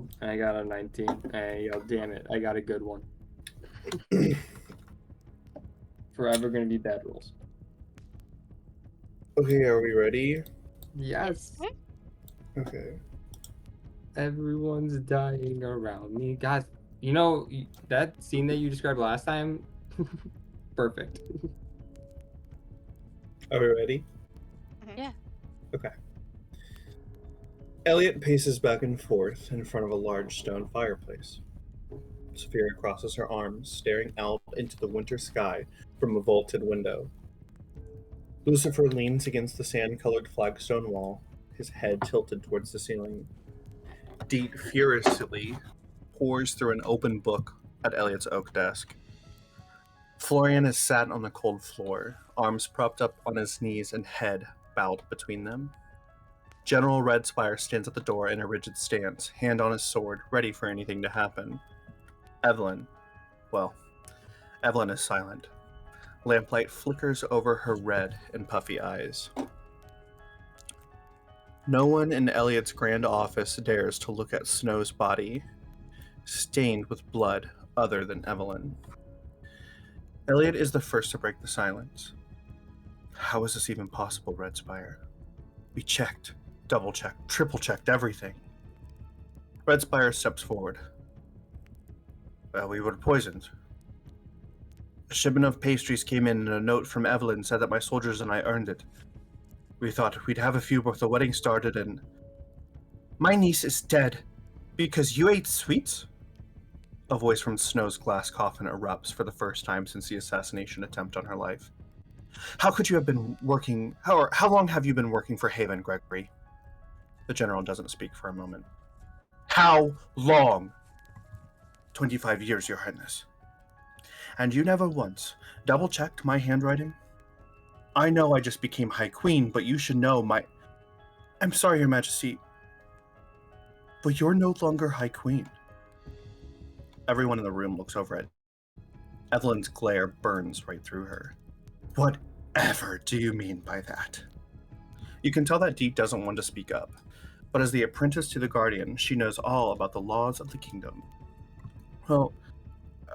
rolled, and I got a 19. And yo, damn it, I got a good one. Forever gonna be bad rolls. Okay, are we ready? Yes. Okay. Everyone's dying around me. Guys, you know, that scene that you described last time? Perfect. Are we ready? Yeah. Okay. Elliot paces back and forth in front of a large stone fireplace. Saphira crosses her arms, staring out into the winter sky from a vaulted window. Lucifer leans against the sand-colored flagstone wall, his head tilted towards the ceiling. Deet furiously pours through an open book at Elliot's oak desk. Florian is sat on the cold floor, arms propped up on his knees and head bowed between them. General Redspire stands at the door in a rigid stance, hand on his sword, ready for anything to happen. Evelyn is silent. Lamplight flickers over her red and puffy eyes. No one in Elliot's grand office dares to look at Snow's body, stained with blood other than Evelyn. Elliot is the first to break the silence. How is this even possible, Redspire? We checked, double-checked, triple-checked everything. Redspire steps forward. Well, we were poisoned. A shipment of pastries came in and a note from Evelyn said that my soldiers and I earned it. We thought we'd have a few before the wedding started and... My niece is dead because you ate sweets? A voice from Snow's glass coffin erupts for the first time since the assassination attempt on her life. How could you have been working... How long have you been working for Haven, Gregory? The general doesn't speak for a moment. How long? 25 years, Your Highness. And you never once double-checked my handwriting? I know I just became High Queen, but you should know my... I'm sorry, Your Majesty, but you're no longer High Queen. Everyone in the room looks over at Evelyn's glare burns right through her. Whatever do you mean by that? You can tell that Deet doesn't want to speak up, but as the apprentice to the Guardian, she knows all about the laws of the kingdom. Well,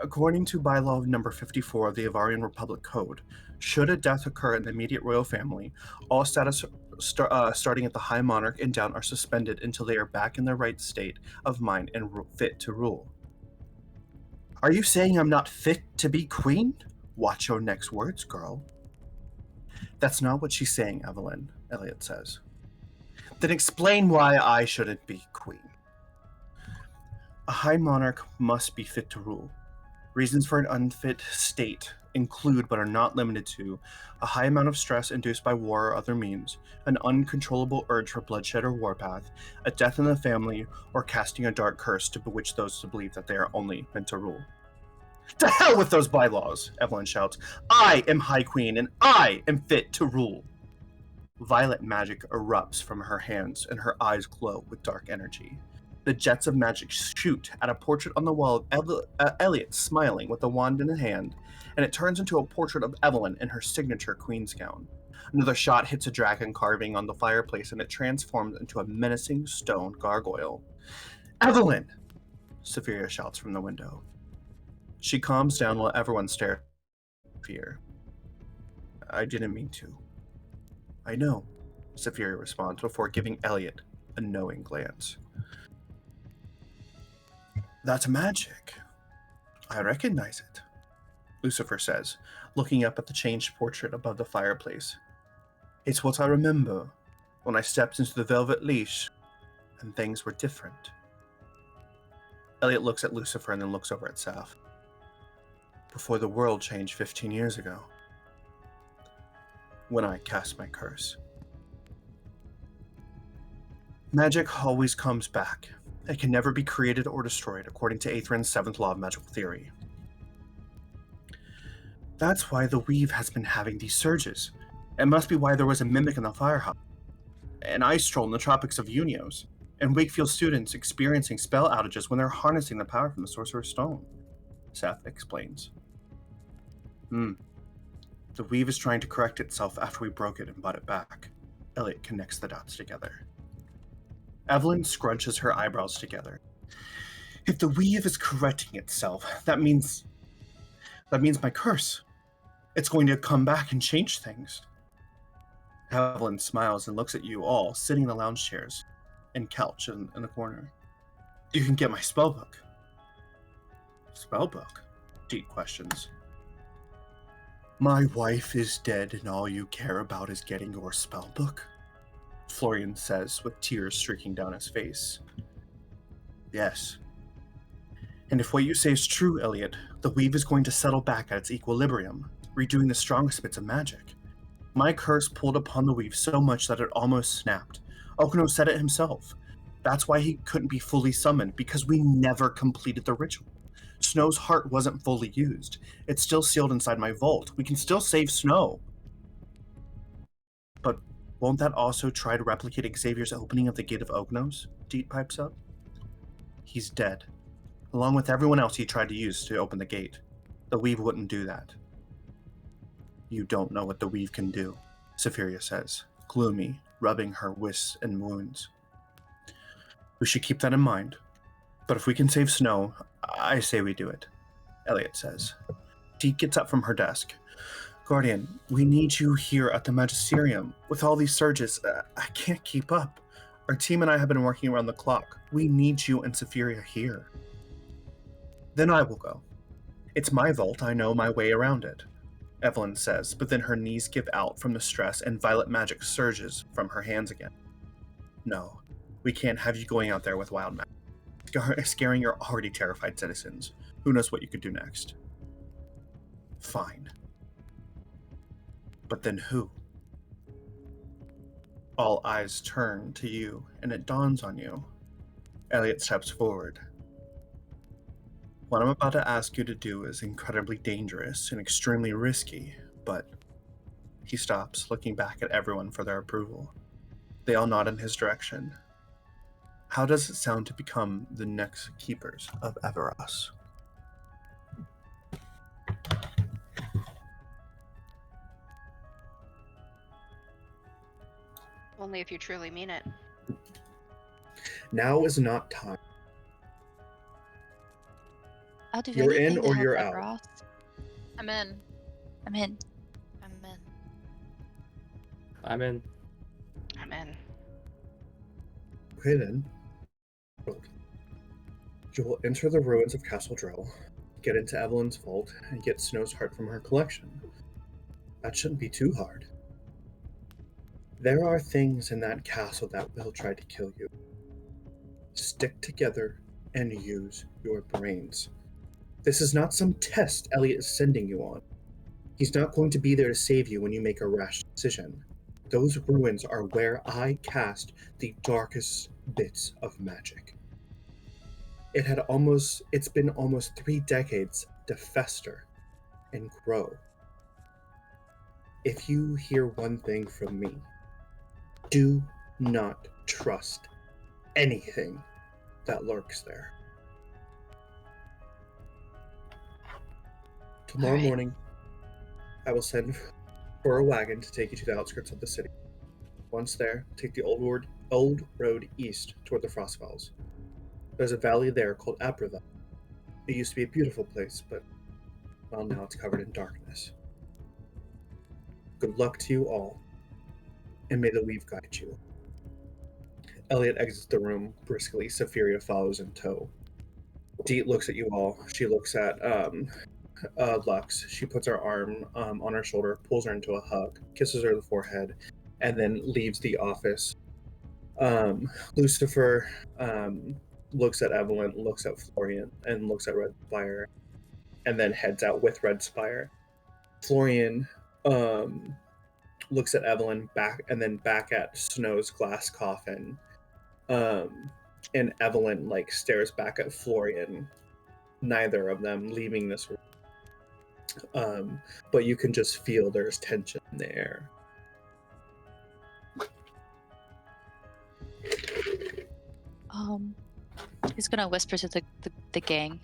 according to bylaw number 54 of the Avarian Republic Code, should a death occur in the immediate royal family, all status starting at the High Monarch and down are suspended until they are back in their right state of mind and fit to rule. Are you saying I'm not fit to be queen? Watch your next words, girl. That's not what she's saying, Evelyn, Elliot says. Then explain why I shouldn't be queen. A High Monarch must be fit to rule. Reasons for an unfit state include, but are not limited to, a high amount of stress induced by war or other means, an uncontrollable urge for bloodshed or warpath, a death in the family, or casting a dark curse to bewitch those to believe that they are only meant to rule. To hell with those bylaws, Evelyn shouts. I am High Queen, and I am fit to rule. Violet magic erupts from her hands, and her eyes glow with dark energy. The jets of magic shoot at a portrait on the wall of Elliot smiling with a wand in hand, and it turns into a portrait of Evelyn in her signature queen's gown. Another shot hits a dragon carving on the fireplace, and it transforms into a menacing stone gargoyle. Evelyn! Saphira shouts from the window. She calms down while everyone stares in fear. I didn't mean to. I know, Saphira responds before giving Elliot a knowing glance. That's magic. I recognize it, Lucifer says, looking up at the changed portrait above the fireplace. It's what I remember when I stepped into the velvet leash and things were different. Elliot looks at Lucifer and then looks over at Saf. Before the world changed 15 years ago, when I cast my curse. Magic always comes back. It can never be created or destroyed, according to Aetherin's 7th law of magical theory. That's why the Weave has been having these surges. It must be why there was a mimic in the Firehawk, an ice troll in the tropics of Unios, and Wakefield students experiencing spell outages when they're harnessing the power from the Sorcerer's Stone, Seth explains. The Weave is trying to correct itself after we broke it and brought it back. Elliot connects the dots together. Evelyn scrunches her eyebrows together. If the weave is correcting itself, that means my curse. It's going to come back and change things. Evelyn smiles and looks at you all sitting in the lounge chairs and couch in the corner. You can get my spellbook. Spellbook? Deep questions. My wife is dead and all you care about is getting your spellbook? Florian says with tears streaking down his face. Yes. And if what you say is true, Elliot, the weave is going to settle back at its equilibrium, redoing the strongest bits of magic. My curse pulled upon the weave so much that it almost snapped. Okuno said it himself. That's why he couldn't be fully summoned, because we never completed the ritual. Snow's heart wasn't fully used. It's still sealed inside my vault. We can still save Snow. But won't that also try to replicate Xavier's opening of the Gate of Ognos? Deet pipes up. He's dead, along with everyone else he tried to use to open the gate. The weave wouldn't do that. You don't know what the weave can do, Safiria says, gloomy, rubbing her wrists and wounds. We should keep that in mind. But if we can save Snow, I say we do it, Elliot says. Deet gets up from her desk. Guardian, we need you here at the Magisterium. With all these surges, I can't keep up. Our team and I have been working around the clock. We need you and Safiria here. Then I will go. It's my vault, I know my way around it, Evelyn says, but then her knees give out from the stress and violet magic surges from her hands again. No, we can't have you going out there with wild magic, scaring your already terrified citizens. Who knows what you could do next? Fine. But then who? All eyes turn to you, and it dawns on you. Elliot steps forward. What I'm about to ask you to do is incredibly dangerous and extremely risky, but he stops, looking back at everyone for their approval. They all nod in his direction. How does it sound to become the next keepers of Everas? Only if you truly mean it. Now is not time. I'll do You're anything in to or help you're out. Everas. I'm in. I'm in. I'm in. I'm in. I'm in. Okay then. You'll enter the ruins of Castle Drell, get into Evelyn's vault, and get Snow's heart from her collection. That shouldn't be too hard. There are things in that castle that will try to kill you. Stick together and use your brains. This is not some test Elliot is sending you on. He's not going to be there to save you when you make a rash decision. Those ruins are where I cast the darkest bits of magic. It's been almost 3 decades to fester and grow. If you hear one thing from me, do not trust anything that lurks there. Tomorrow morning, I will send for a wagon to take you to the outskirts of the city. Once there, take the old road east toward the Frostfells. There's a valley there called Abravel. It used to be a beautiful place, but, well, now it's covered in darkness. Good luck to you all, and may the weave guide you. Elliot exits the room briskly. Safiria follows in tow. Deet looks at you all. She looks at Lux. She puts her arm on her shoulder, pulls her into a hug, kisses her on the forehead, and then leaves the office. Lucifer looks at Evelyn, looks at Florian, and looks at Red Spire, and then heads out with Red Spire. Florian looks at Evelyn back at Snow's glass coffin. And Evelyn stares back at Florian. Neither of them leaving this room. But you can just feel there's tension in the air. He's gonna whisper to the gang.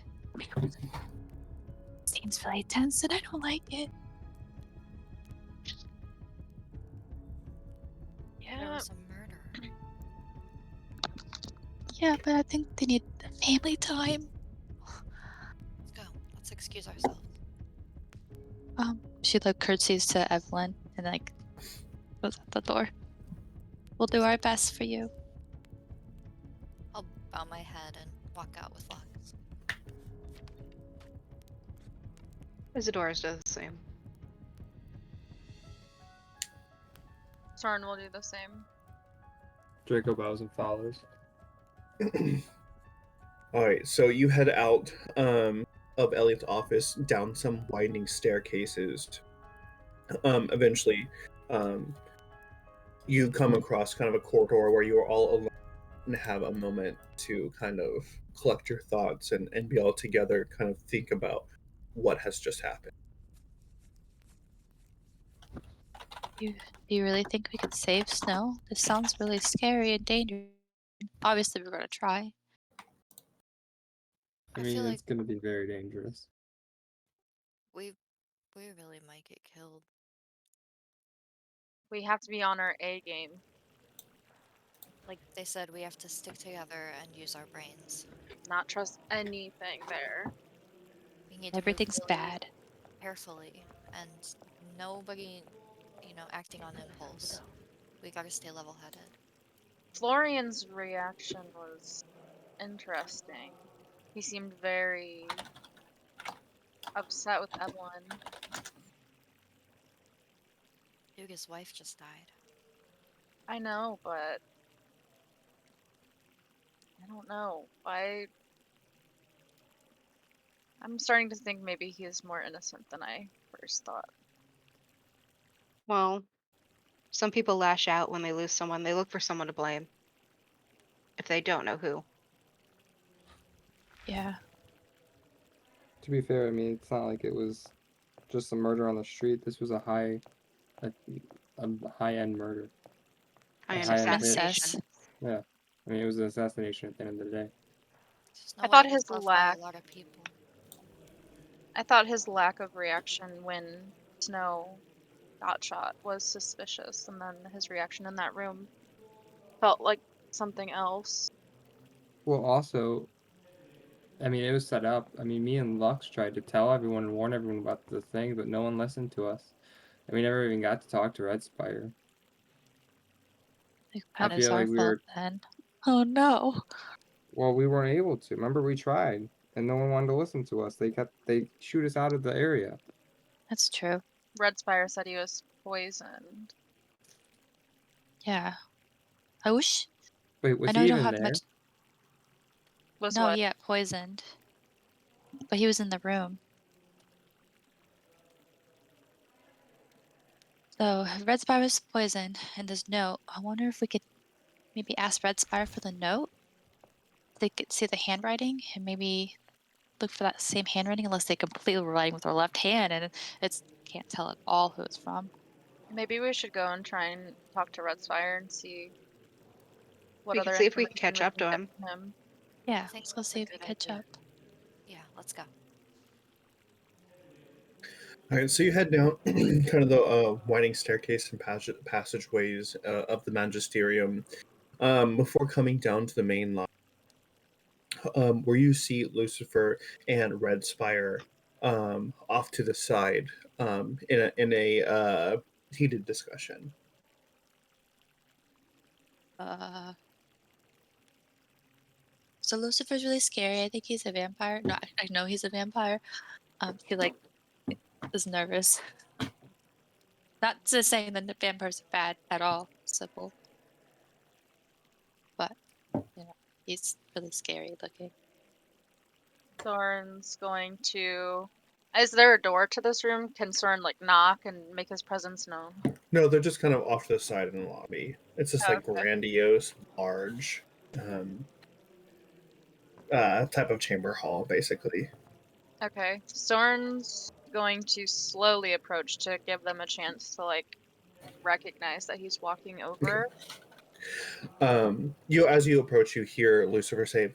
Seems really tense and I don't like it. There Yeah. was a murder. Yeah, but I think they need family time. Let's go. Let's excuse ourselves. She like curtsies to Evelyn and like goes out the door. We'll do our best for you. I'll bow my head and walk out with Lux. Isadora's does the same. Soren will do the same. Draco bows and follows. All right, so you head out of Elliot's office down some winding staircases. Eventually, you come across kind of a corridor where you are all alone and have a moment to kind of collect your thoughts and be all together, kind of think about what has just happened. Do you really think we could save Snow? This sounds really scary and dangerous. Obviously, we're gonna try. I I mean, feel like it's going to be very dangerous. we really might get killed. We have to be on our A game. Like they said, we have to stick together and use our brains. Not trust anything there. We need to move Everything's really bad. carefully and nobody, acting on impulse. We gotta stay level-headed. Florian's reaction was interesting. He seemed very upset with Evelyn. Dude, his wife just died. I know, but I don't know. I'm starting to think maybe he is more innocent than I first thought. Well, some people lash out when they lose someone. They look for someone to blame. If they don't know who. Yeah. To be fair, I mean, it's not like it was just a murder on the street. This was a a high-end murder. I A am high-end hit. Princess. assassination. Yeah. I mean, it was an assassination at the end of the day. I Snow thought White was his loved by lack a lot of people. I thought his lack of reaction when Snow got shot was suspicious, and then his reaction in that room felt like something else. Well, also, I mean, it was set up. I mean, me and Lux tried to tell everyone and warn everyone about the thing, but no one listened to us. And we never even got to talk to Red Spire. It I kind of is feel our like we fault were, then. Oh no. well, we weren't able to. Remember, we tried, and no one wanted to listen to us. They shoot us out of the area. That's true. Red Spire said he was poisoned. Yeah. I wish. Wait, I was know he we don't even have there? much. Was No, what? yeah, poisoned. But he was in the room. So Red Spire was poisoned, and this note. I wonder if we could maybe ask Red Spire for the note. They could see the handwriting and maybe look for that same handwriting, unless they completely were writing with their left hand and it's can't tell at all who it's from. Maybe we should go and try and talk to Red Spire and see what We could other see if we can information catch we up can to get him. from him. Yeah, I think let's go that's see a if we good catch idea. up. Yeah, let's go. All right, so you head down kind of the winding staircase and passageways of the Magisterium before coming down to the main line, where you see Lucifer and Red Spire off to the side in a heated discussion. Uh, so Lucifer's really scary. I think he's a vampire. No, I know he's a vampire. He like is nervous. Not to saying that the vampires are bad at all, Sybil, but he's really scary looking. Soren's going to. Is there a door to this room? Can Soren like knock and make his presence known? No, they're just kind of off to the side in the lobby. It's just Oh, like okay. grandiose, large um, type of chamber hall, basically. Okay. Soren's going to slowly approach to give them a chance to like recognize that he's walking over. As you approach, you hear Lucifer say,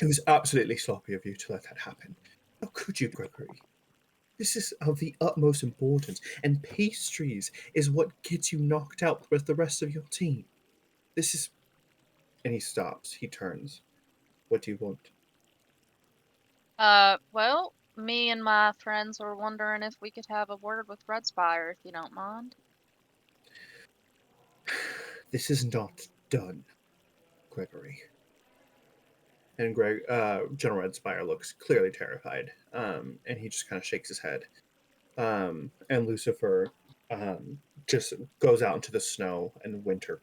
"It was absolutely sloppy of you to let that happen. How could you, Gregory? This is of the utmost importance, and pastries is what gets you knocked out with the rest of your team. This is And he stops. He turns. What do you want? Well, me and my friends were wondering if we could have a word with Red Spire, if you don't mind. This is not done, Gregory. And General Red Spire looks clearly terrified, and he just kind of shakes his head. And Lucifer just goes out into the snow and winter.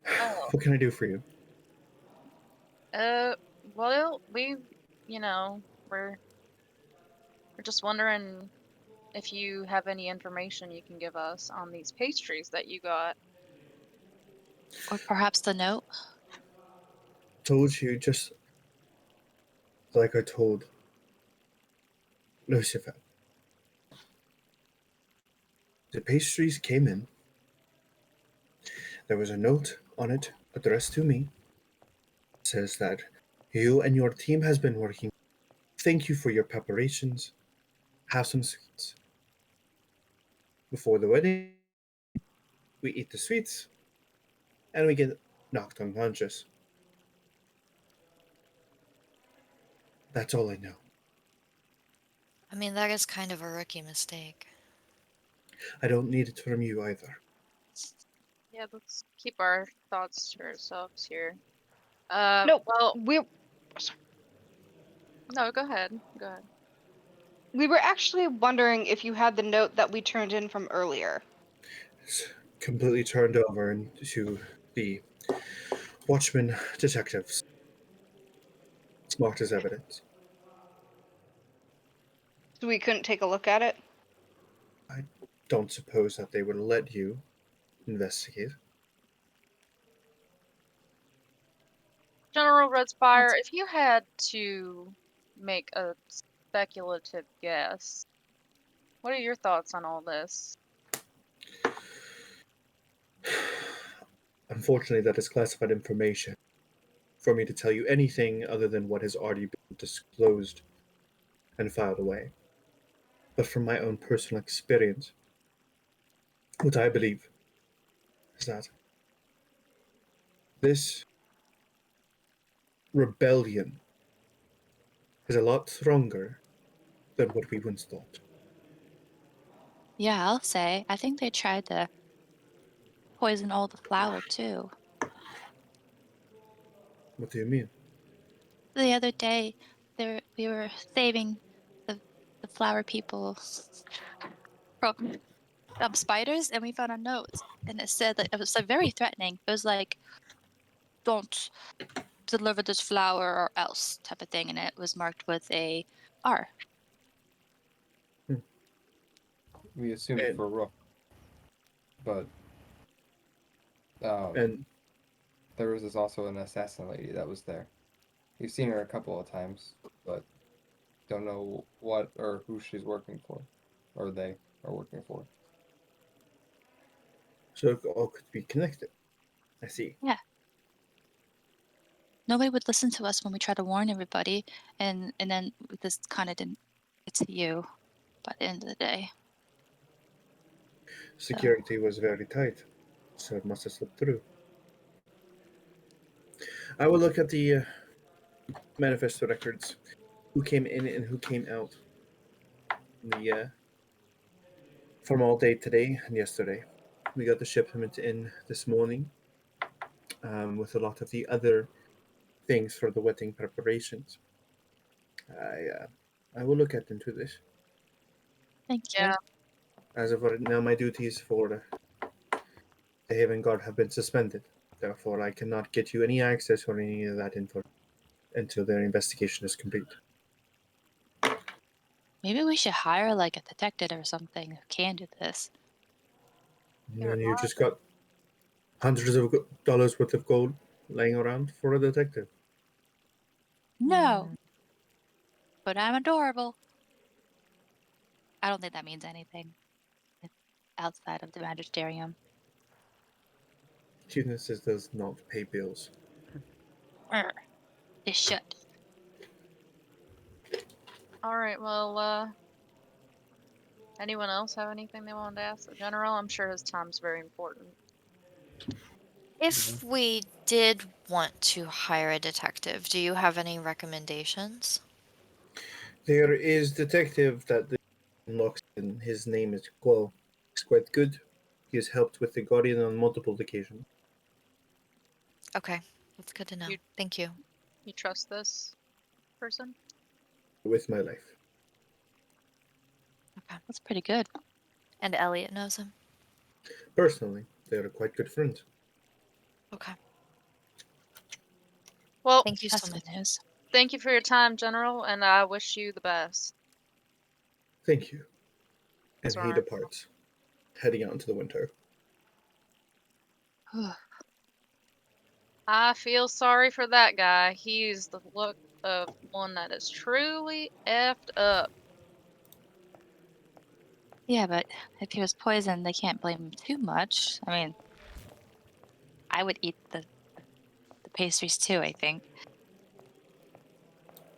Oh. What can I do for you? Well, you know, we're just wondering if you have any information you can give us on these pastries that you got. Or perhaps the note? Told you, just like I told Lucifer. The pastries came in. There was a note on it addressed to me. It says that you and your team has been working. Thank you for your preparations. Have some sweets. Before the wedding, we eat the sweets, and we get knocked unconscious. That's all I know. I mean, that is kind of a rookie mistake. I don't need it from you either. Yeah, let's keep our thoughts to ourselves here. No, well, we no, go ahead. Go ahead. we were actually wondering if you had the note that we turned in from earlier. It's completely turned over into the Watchmen detectives. Smart as evidence. So we couldn't take a look at it. I don't suppose that they would let you investigate. General Red Spire, That's if you had to make a speculative guess, what are your thoughts on all this? Unfortunately, that is classified information for me to tell you anything other than what has already been disclosed and filed away. But from my own personal experience, what I believe is that this rebellion is a lot stronger than what we once thought. Yeah, I'll say. I think they tried to poison all the flour too. What do you mean? The other day, we were saving the the flower people from spiders, and we found a note, and it said that it was like very threatening. It was like, "Don't deliver this flower or else" type of thing, and it was marked with a R. We assumed And for Rook, but um, and there was also an assassin lady that was there. We've seen her a couple of times, but don't know what or who she's working for, or they are working for. so it all could be connected. I see. Yeah. Nobody would listen to us when we tried to warn everybody, and then this kind of didn't get to you by the end of the day. So Security was very tight, so it must have slipped through. I will look at the manifesto records, who came in and who came out in the from all day today and yesterday. We got the shipment in this morning with a lot of the other things for the wedding preparations. I will look at into this. thank you. Yeah, As of right now, my duties for the Haven Guard have been suspended. Therefore, I cannot get you any access or any of that info until their investigation is complete. Maybe we should hire like a detective or something who can do this. And you just got hundreds of dollars worth of gold laying around for a detective. No, but I'm adorable. I don't think that means anything. It's outside of the magisterium. Cutenesses does not pay bills. Brr, it should. all right, well, anyone else have anything they wanted to ask the general? I'm sure his time's very important. If we did want to hire a detective, do you have any recommendations? There is detective that the looks and his name is Quo. He's quite good. He has helped with the Guardian on multiple occasions. Okay, that's good to know. You- Thank you. You trust this person? With my life. That's pretty good. And Elliot knows him? Personally, they are quite good friends. Okay. Well, Thank you so That's much. good news. thank you for your time, General, and I wish you the best. Thank you. And That's he right. departs, heading out into the winter. I feel sorry for that guy. He's the look of one that is truly effed up. Yeah, but if he was poisoned, they can't blame him too much. I mean, I would eat the pastries too, I think.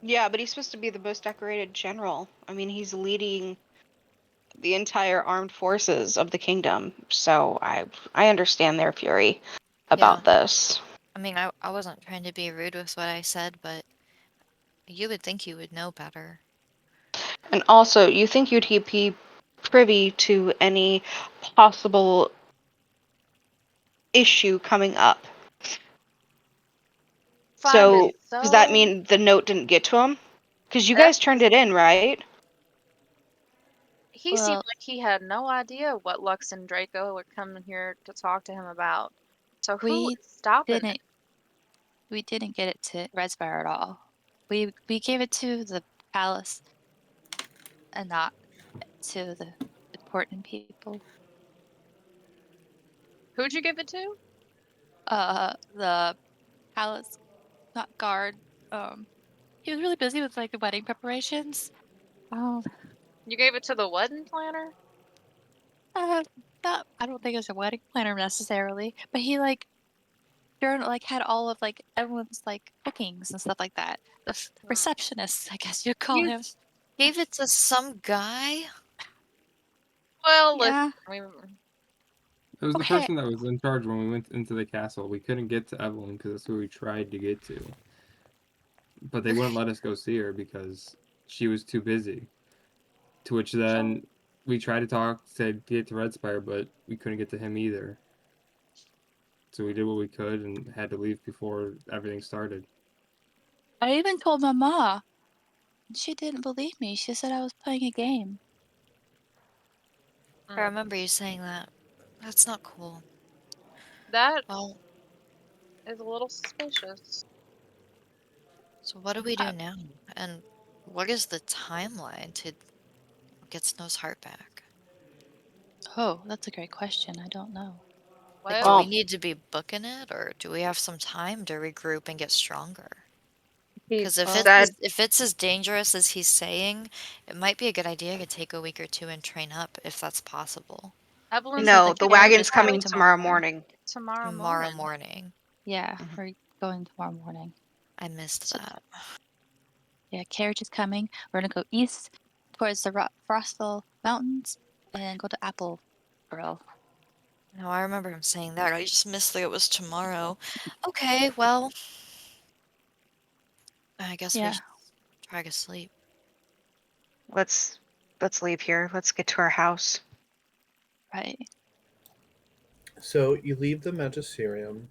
Yeah, but he's supposed to be the most decorated general. I mean, he's leading the entire armed forces of the kingdom. So I understand their fury Yeah. about this. I mean, I wasn't trying to be rude with what I said, but you would think you would know better. And also, you think you'd be privy to any possible issue coming up. Find it So, does that so mean the note didn't get to him? Because you F guys turned it in, right? he seemed Well, like he had no idea what Lux and Draco would come in here to talk to him about. So who we is stopping it? didn't we didn't get it to Red Spire at all. We gave it to the palace and not to the important people. Who'd you give it to? The palace, not guard. He was really busy with like the wedding preparations. Um, You gave it to the wedding planner? uh, not I don't think it was a wedding planner necessarily, but he like like had all of like everyone's like bookings and stuff like that. The Hmm. receptionist, I guess you'd call You him. gave it to some guy? Well, listen, Yeah. we, It was the Okay. person that was in charge when we went into the castle. We couldn't get to Evelyn because that's who we tried to get to. But they wouldn't let us go see her because she was too busy. To which so then we tried to talk to get to Red Spire, but we couldn't get to him either. So we did what we could and had to leave before everything started. I even told Mama. And she didn't believe me. She said I was playing a game. I mm, remember you saying that. That's not cool. that Well, is a little suspicious. so what do we do Uh, now? And what is the timeline to get Snow's heart back? oh, that's a great question. I don't know. Like, do we Well, Well, need to be booking it, or do we have some time to regroup and get stronger? he Because if Well, said, if it's as dangerous as he's saying, it might be a good idea to take a week or two and train up if that's possible. they Evelyn's said no, the the meeting carriage with wagon's is Quo coming coming tomorrow tomorrow morning. morning. tomorrow Tomorrow morning. morning. Yeah, Mhm. we're going tomorrow morning. I missed So, that. yeah, carriage is coming. We're gonna go east towards the Frostville Mountains and then go to Appleboro. No, I remember him saying that. I just missed that it was tomorrow. Okay, well, I guess we Yeah, just try to sleep. Let's let's leave here. Let's get to our house. right. So you leave the Magisterium,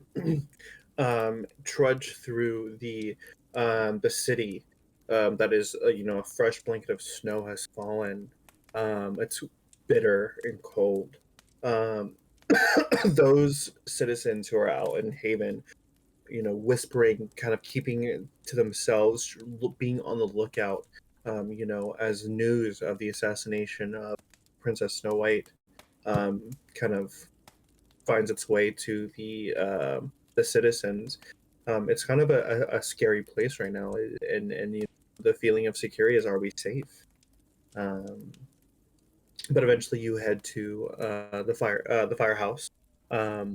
trudge through the city. That is, a fresh blanket of snow has fallen. It's bitter and cold. Um, those citizens who are out in Haven, whispering, kind of keeping it to themselves, being on the lookout, as news of the assassination of Princess Snow White kind of finds its way to the citizens. It's kind of a scary place right now, and the feeling of security is, are we safe? Um, but eventually, you head to the firehouse,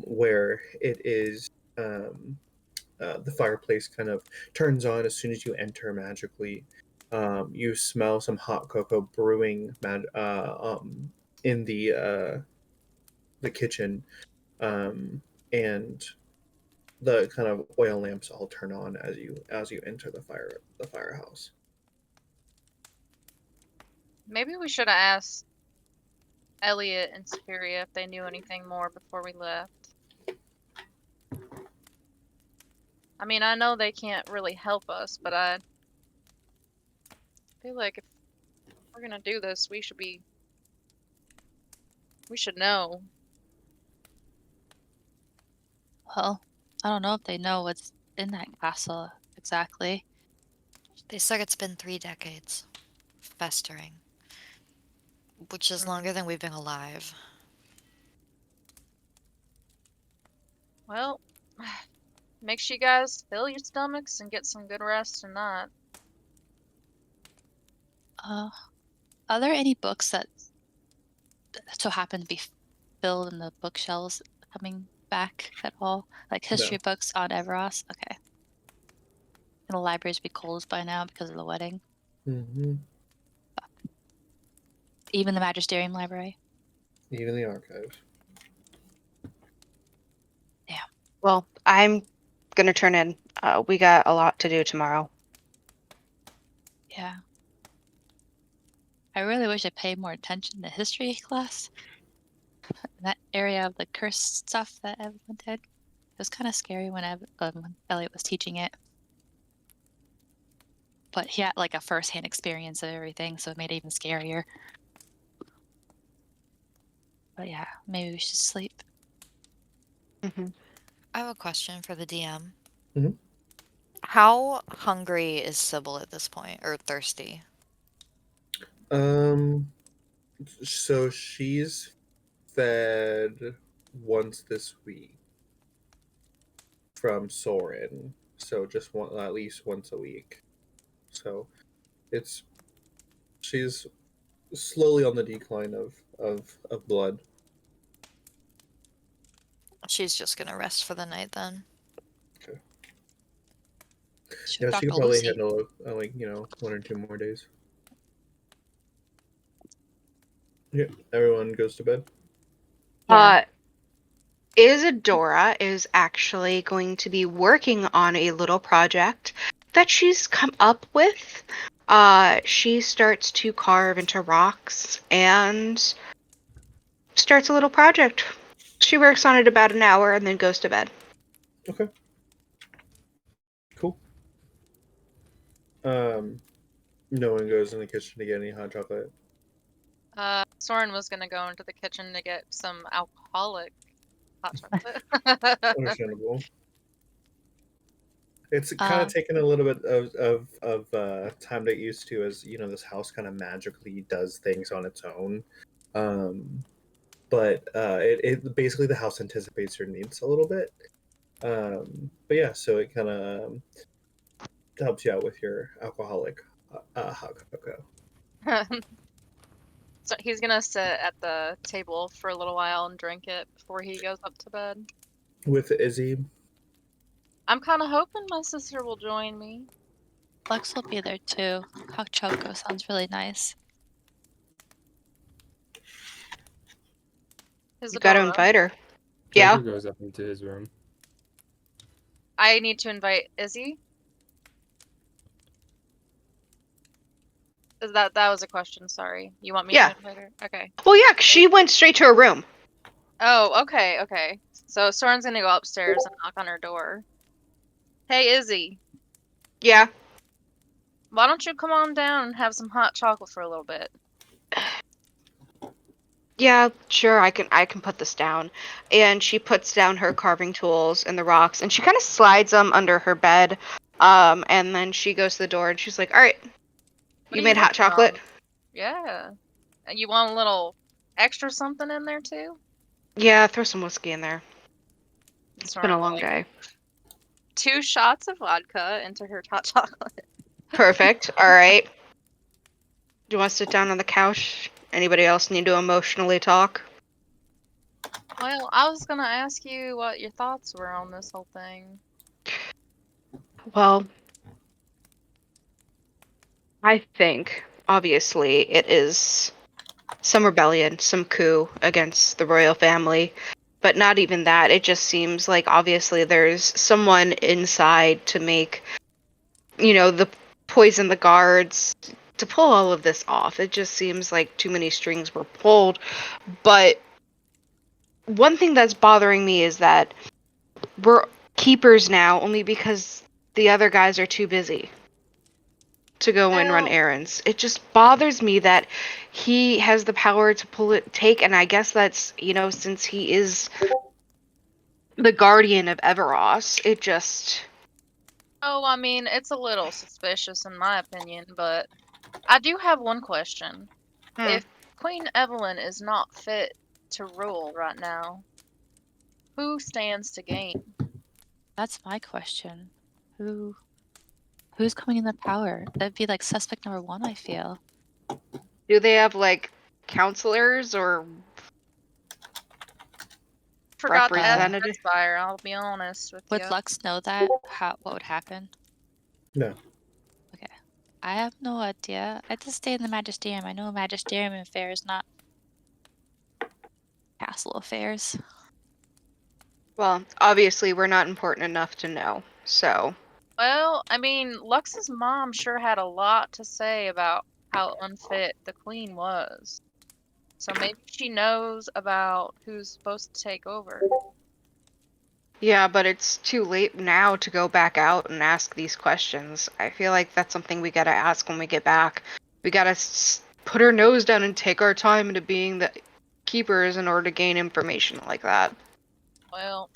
where it is. The fireplace kind of turns on as soon as you enter magically. You smell some hot cocoa brewing in the kitchen, um, and the kind of oil lamps all turn on as you enter the firehouse. Maybe we should have asked Elliot and Superior if they knew anything more before we left. I mean, I know they can't really help us, but I feel like if we're gonna do this, we should know. Well, I don't know if they know what's in that castle exactly. They said it's been 3 decades. Festering. Which is longer than we've been alive. Well, make sure you guys fill your stomachs and get some good rest tonight. Are there any books that so happen to be filled in the bookshelves coming back at all? Like history books on Everas? Okay. And the libraries be closed by now because of the wedding. Mm-hmm. Even the Magisterium Library? Even the archives. Yeah. Well, I'm gonna turn in. We got a lot to do tomorrow. Yeah. I really wish I paid more attention to history class. In that area of the cursed stuff that Evelyn did. It was kind of scary when Elliot was teaching it. But he had like a first-hand experience of everything, so it made it even scarier. But yeah, maybe we should sleep. Mm-hmm. I have a question for the DM. Mhm. How hungry is Sybil at this point, or thirsty? So she's fed once this week from Soren. So just at least once a week. So she's slowly on the decline of blood. She's just gonna rest for the night then. Yeah, she Dr. could probably Lucy. handle like 1 or 2 more days. Yeah, everyone goes to bed. Yeah. Isadora is actually going to be working on a little project that she's come up with. She starts to carve into rocks and starts a little project. She works on it about an hour and then goes to bed. Okay. Cool. No one goes in the kitchen to get any hot chocolate. Soren was gonna go into the kitchen to get some alcoholic hot chocolate. Understandable. It's kind of taken a little bit of time to get used to, as this house kind of magically does things on its own. But it basically, the house anticipates your needs a little bit. But yeah, so it kind of helps you out with your alcoholic hot cocoa. So he's gonna sit at the table for a little while and drink it before he goes up to bed. With Izzy. I'm kind of hoping my sister will join me. Lux will be there too. Hot choco sounds really nice. You gotta Isadora, invite her. Joker Yeah. goes up into his room. I need to invite Izzy. That was a question, sorry. You want me Yeah. to invite her? Okay. Well, yeah, 'cause she went straight to her room. Oh, okay. So Soren's gonna go upstairs and knock on her door. Hey, Izzy, Yeah. why don't you come on down and have some hot chocolate for a little bit? Yeah, sure, I can put this down. And she puts down her carving tools and the rocks and she kind of slides them under her bed. And then she goes to the door and she's like, "All right, What you are you made hot working chocolate?" on? Yeah. You want a little extra something in there too? Yeah, throw some whiskey in there. It's been a Soren will long like day. 2 shots of vodka into her hot chocolate. Perfect. All right. Do you want to sit down on the couch? Anybody else need to emotionally talk? Well, I was gonna ask you what your thoughts were on this whole thing. Well, I think obviously it is some rebellion, some coup against the royal family. but not even that. It just seems like obviously there's someone inside to make, the poison the guards to pull all of this off. It just seems like too many strings were pulled. But one thing that's bothering me is that we're keepers now only because the other guys are too busy to go and run Well, errands. It just bothers me that he has the power to take, and I guess that's, since he is the guardian of Everas, it just. oh, I mean, it's a little suspicious in my opinion, but I do have one question. Hmm. If Queen Evelyn is not fit to rule right now, who stands to gain? That's my question. Who's coming in the power? That'd be like suspect number one, I feel. Do they have like counselors or Forgot to ask representatives? Redspire, I'll be honest with Would you. Lux know that? What would happen? No. Okay. I have no idea. I just stay in the Magisterium. I know Magisterium affairs, not castle affairs. Well, obviously we're not important enough to know, so. Well, I mean, Lux's mom sure had a lot to say about how unfit the queen was. So maybe she knows about who's supposed to take over. Yeah, but it's too late now to go back out and ask these questions. I feel like that's something we gotta ask when we get back. We gotta put our nose down and take our time into being the keepers in order to gain information like that. Well,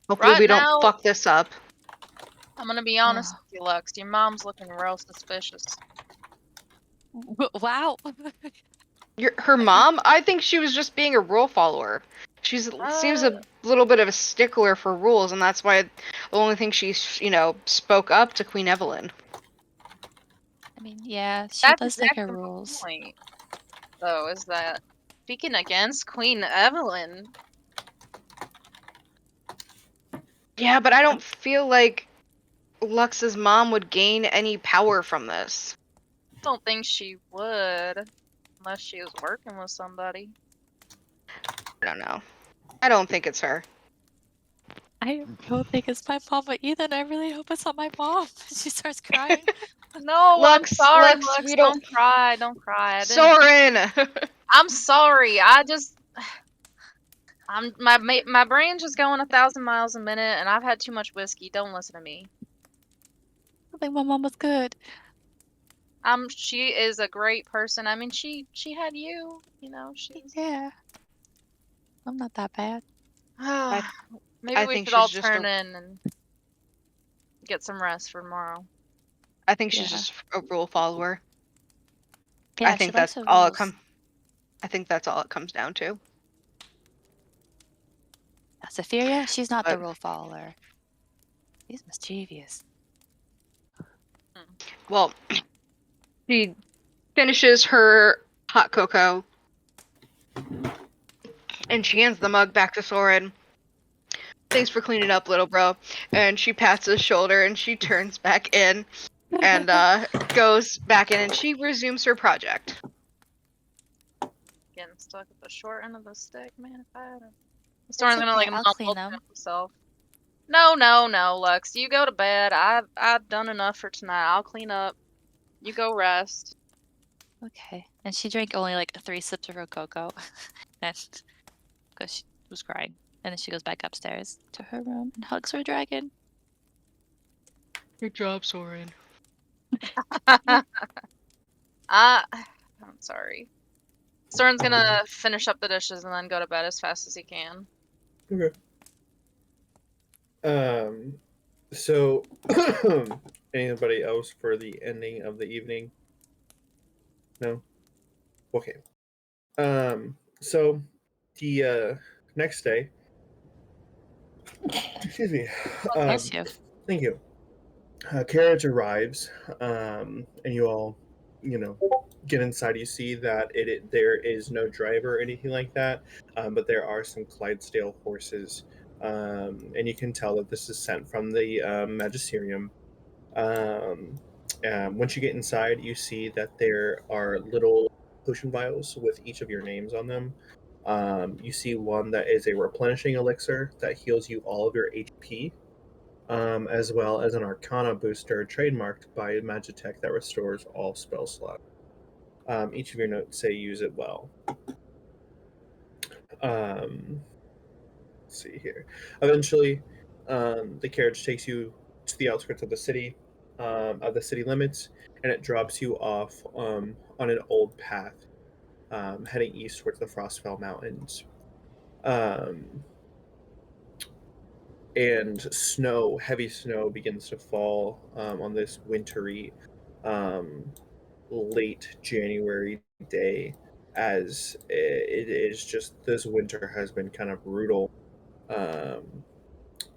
Hopefully right we don't now, fuck this up. I'm gonna be honest with you, Lux. Your mom's looking real suspicious. Wow. Her mom? I think she was just being a rule follower. Seems Uh, a little bit of a stickler for rules, and that's why the only thing she, spoke up to Queen Evelyn. I mean, yeah, she that's does take her exactly rules. my point, though, is that speaking against Queen Evelyn, Yeah, but I don't feel like Lux's mom would gain any power from this. don't think she would, unless she was working with somebody. I don't know. I don't think it's her. I don't think it's my mom, but Ethan, I really hope it's not my mom. She starts crying. No, I'm Lux, sorry, Lux, Lux. we don't. Don't cry. Don't cry. I didn't. Soren! I'm sorry. My brain's just going 1,000 miles a minute, and I've had too much whiskey. Don't listen to me. I think my mom was good. She is a great person. I mean, she had you. She's. Yeah, I'm not that bad. I, Maybe I we think should she's all just turn a. in and get some rest for tomorrow. I think she's Yeah. just a rule follower. I Yeah, she think likes that's her all it rules. I think that's all it comes down to. Zephyria, she's not the But rule follower. She's mischievous. well, she finishes her hot cocoa and she hands the mug back to Soren. Thanks for cleaning up, little bro. And she pats his shoulder and she turns back in and goes back in and she resumes her project. Getting stuck at the short end of the stick, man. If I had a... It's Soren's gonna okay. like I'll mumble clean to them. himself. No, no, no, Lux. You go to bed. I've done enough for tonight. I'll clean up. You go rest. Okay. And she drank only like 3 sips of her cocoa, and because she was crying. And then she goes back upstairs to her room and hugs her dragon. Good job, Soren. I'm sorry. Soren's gonna finish up the dishes and then go to bed as fast as he can. Okay. So anybody else for the ending of the evening? No? Okay. So the next day, excuse me. Bless you. Thank you. Carriage arrives, and you all, get inside. You see that there is no driver or anything like that, but there are some Clydesdale horses, and you can tell that this is sent from the Magisterium. Um, Once you get inside, you see that there are little potion vials with each of your names on them. You see one that is a replenishing elixir that heals you all of your HP, as well as an Arcana booster trademarked by Magitech that restores all spell slots. Each of your notes say use it well. Um, let's see here. Eventually, the carriage takes you to the outskirts of the city, of the city limits, and it drops you off on an old path heading east towards the Frostfell Mountains. Um, and snow, heavy snow, begins to fall on this wintry, um, late January day, as it is just this winter has been kind of brutal. Um,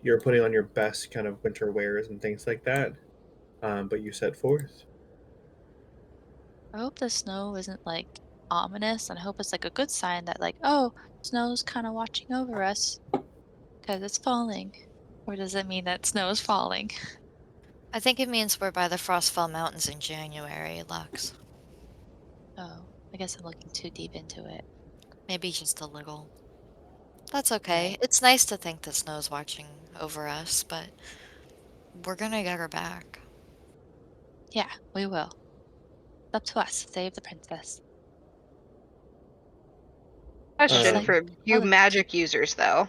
you're putting on your best kind of winter wares and things like that, but you set forth. I hope the snow isn't like ominous, and I hope it's like a good sign that like, oh, snow's kind of watching over us because it's falling. Or does it mean that snow is falling? I think it means we're by the Frostfell Mountains in January, Lux. Oh, I guess I'm looking too deep into it. Maybe just a little. That's Okay. okay. It's nice to think that snow's watching over us, but we're gonna get her back. Yeah, we will. It's up to us. Save the princess. Just Question like Um, for you other. magic users, though.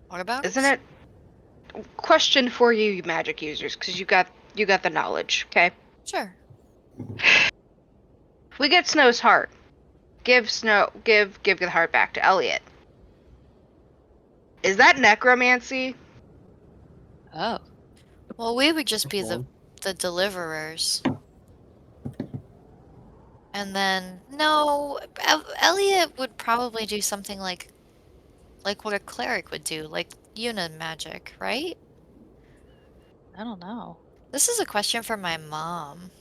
What about Isn't us? it? Question for you magic users, because you got the knowledge. Okay. Sure. We get Snow's heart. Give the heart back to Elliot. Is that necromancy? Oh, Well, we would just be One. the deliverers. And then, no, Elliot would probably do something like what a cleric would do, like magic, right? I don't know. This is a question for my mom,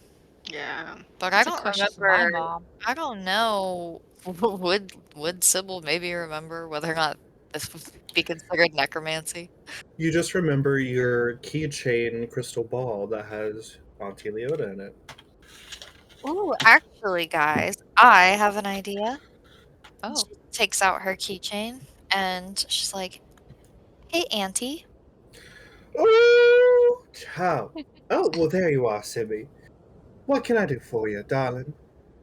Yeah. but I That's a don't question for my remember. mom. I don't know. Would Sybil maybe remember whether or not this would be considered necromancy? you just remember your keychain crystal ball that has Auntie Leota in it. Ooh, actually, guys, I have an idea. Oh, She takes out her keychain and she's like, "Hey, Auntie." Oh, child. Oh, well, there you are, Sibby. What can I do for you, darling?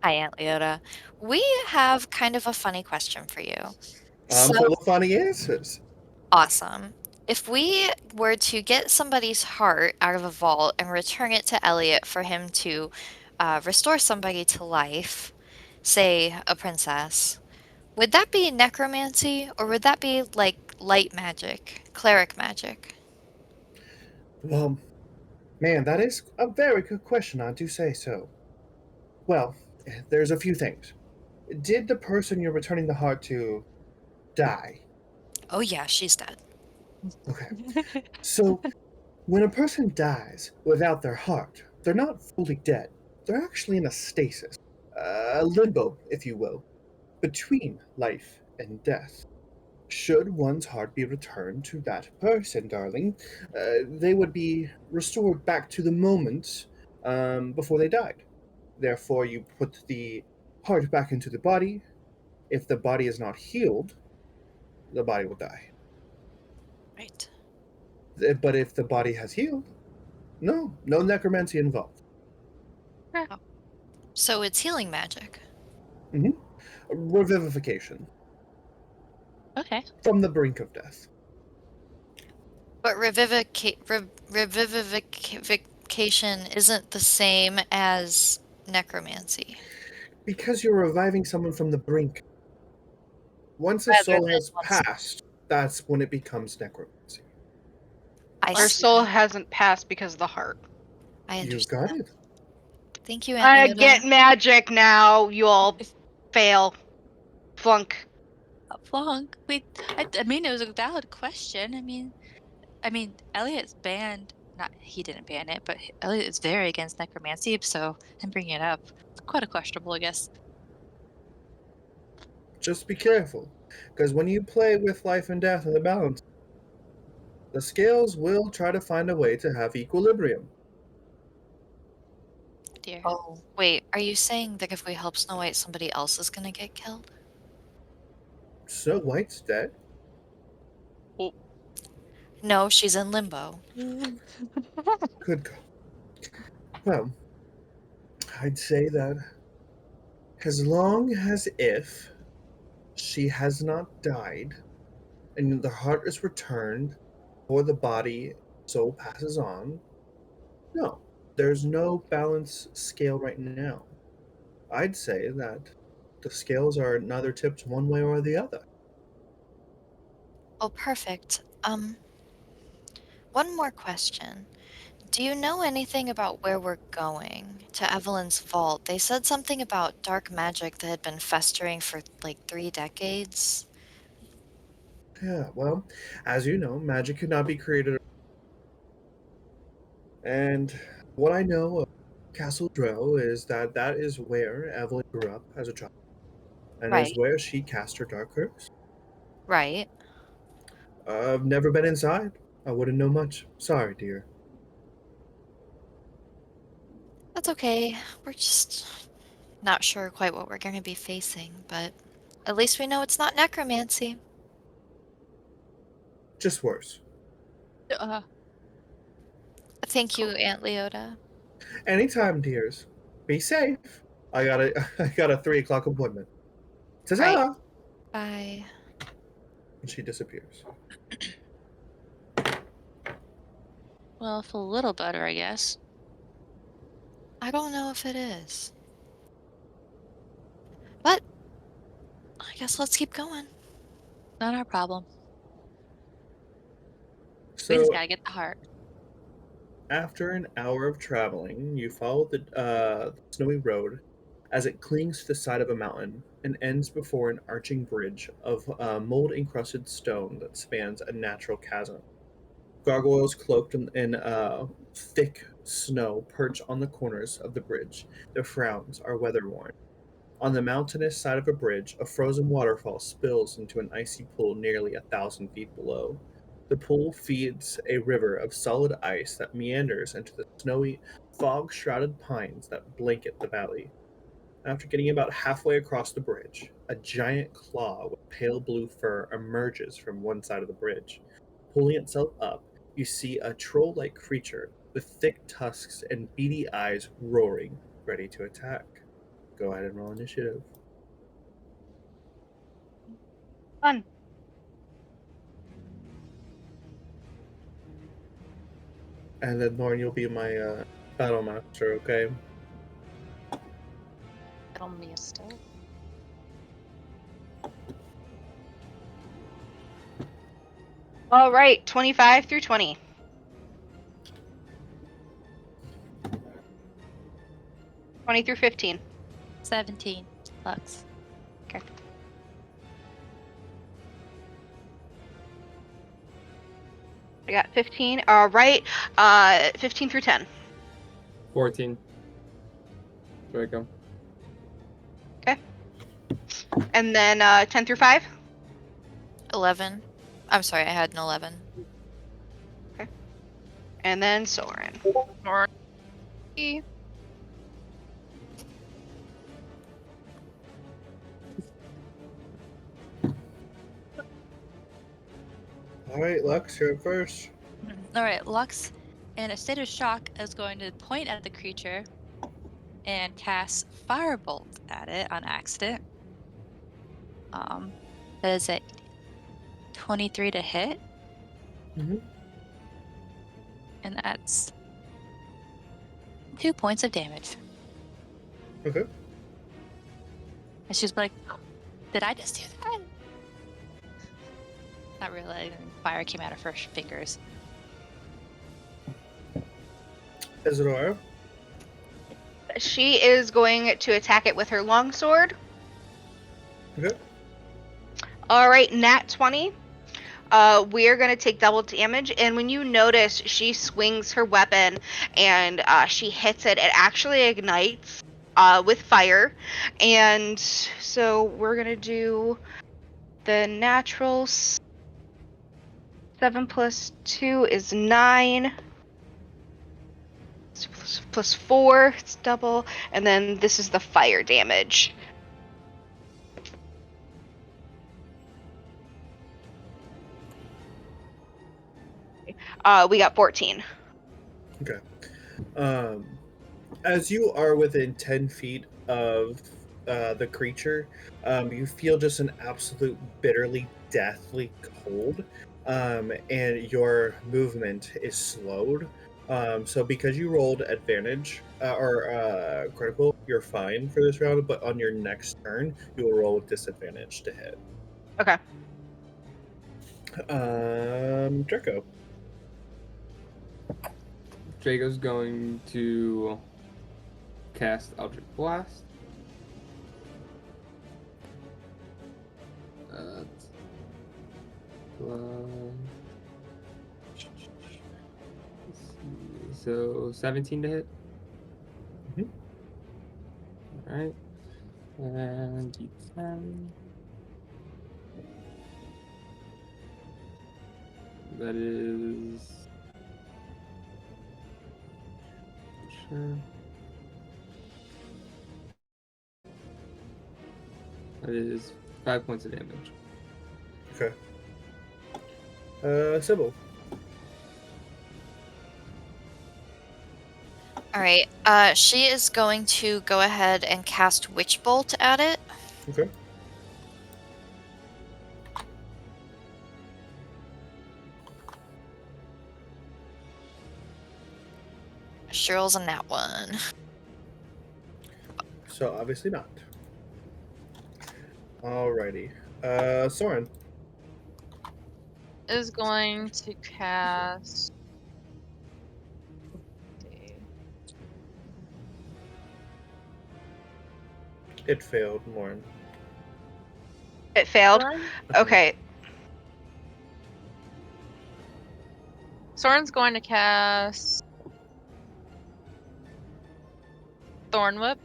Hi, Aunt Leota. We have kind of a funny question for you. I'm So full of funny answers. awesome. If we were to get somebody's heart out of a vault and return it to Elliot for him to restore somebody to life, say a princess, would that be necromancy or would that be like light magic, cleric magic? Well, man, that is a very good question, I do say so. Well, there's a few things. Did the person you're returning the heart to die? Oh, yeah, she's dead. Okay. So, when a person dies without their heart, they're not fully dead. They're actually in a stasis, a limbo, if you will, between life and death. Should one's heart be returned to that person, darling, they would be restored back to the moment before they died. Therefore, you put the heart back into the body. If the body is not healed, the body will die. Right. But if the body has healed, no necromancy involved. Oh. So it's healing magic. hmm Revivification okay. from the brink of death. But revivification isn't the same as necromancy. Because you're reviving someone from the brink. Once a Rather soul than has once passed, that's when it becomes necromancy. I Our see soul that. hasn't passed because of the heart. I You understand got that. it. Thank you, Aunt I Leota. get magic now. You all fail. Flunk. Flunk. Wait, I mean, it was a valid question. Elliot's banned. Not he didn't ban it, but Elliot is very against necromancy. So him bringing it up, it's quite a questionable, I guess. Just be careful, because when you play with life and death and the balance, the scales will try to find a way to have equilibrium. Dear. Oh, wait, are you saying that if we help Snow White, somebody else is gonna get killed? Snow White's dead? No, she's in limbo. Good God. Well, I'd say that as long as if she has not died and the heart is returned or the body soul passes on, no, there's no balance scale right now. I'd say that the scales are neither tipped one way or the other. Oh, perfect. One more question. Do you know anything about where we're going? To Evelyn's vault. They said something about dark magic that had been festering for like 3 decades. Yeah, well, as you know, magic could not be created. And what I know of Castle Drell is that that is where Evelyn grew up as a child, and is Right, where she cast her dark curse. right. I've never been inside. I wouldn't know much. Sorry, dear. That's okay. We're just not sure quite what we're going to be facing, but at least we know it's not necromancy. Just worse. Thank you, Aunt Leota. Anytime, dears. Be safe. I got a I got a 3 o'clock appointment. Right. Ta-ta! Bye. And she disappears. Well, if a little better, I guess. I don't know if it is. But I guess let's keep going. Not our problem. We just So gotta get the heart. after an hour of traveling, you follow the snowy road as it clings to the side of a mountain and ends before an arching bridge of mold encrusted stone that spans a natural chasm. Gargoyles cloaked in thick snow perch on the corners of the bridge. Their frowns are weather worn. On the mountainous side of a bridge, a frozen waterfall spills into an icy pool nearly 1,000 feet below. The pool feeds a river of solid ice that meanders into the snowy, fog shrouded pines that blanket the valley. After getting about halfway across the bridge, a giant claw with pale blue fur emerges from one side of the bridge. Pulling itself up, you see a troll like creature with thick tusks and beady eyes roaring, ready to attack. Go ahead and roll initiative. Fun. And then, Lauren, you'll be my battle master, okay? It'll me a still. All right, 25 through 20. 20 through 15. 17 Lux. I got 15. All right, 15 through 10. 14. Draco. And then 10 through 5. 11. I'm sorry, I had an 11. And then Soren. Nor All right, Lux, you're up first. All right, Lux, in a state of shock, is going to point at the creature and cast Firebolt at it on accident. That is a 23 to hit, Mm-hmm. and that's 2 points of damage. Okay. And she's like, "Did I just do that?" Not realizing fire came out of her fingers. Isadora. She is going to attack it with her longsword. Okay. All right, nat 20. We're going to take double damage, and when you notice she swings her weapon and she hits it, it actually ignites with fire. And so we're going to do the natural 7 plus 2 is 9. Plus 4, it's double. And then this is the fire damage. We got 14. As you are within 10 feet of the creature, you feel just an absolute bitterly deathly cold, and your movement is slowed. So because you rolled advantage or critical, you're fine for this round, but on your next turn, you will roll with disadvantage to hit. Okay. Draco. Draco's going to cast Eldritch Blast. Let's see. So 17 to hit. Mhm. All right. And D10. That is. Sure. That is 5 points of damage. Okay. Sybil. All right. She is going to go ahead and cast Witch Bolt at it. Okay. She rolls on that one. So obviously not. Alrighty. Soren. Is going to cast. It failed, Lauren. It failed. Okay. Soren's going to cast Thorn Whip.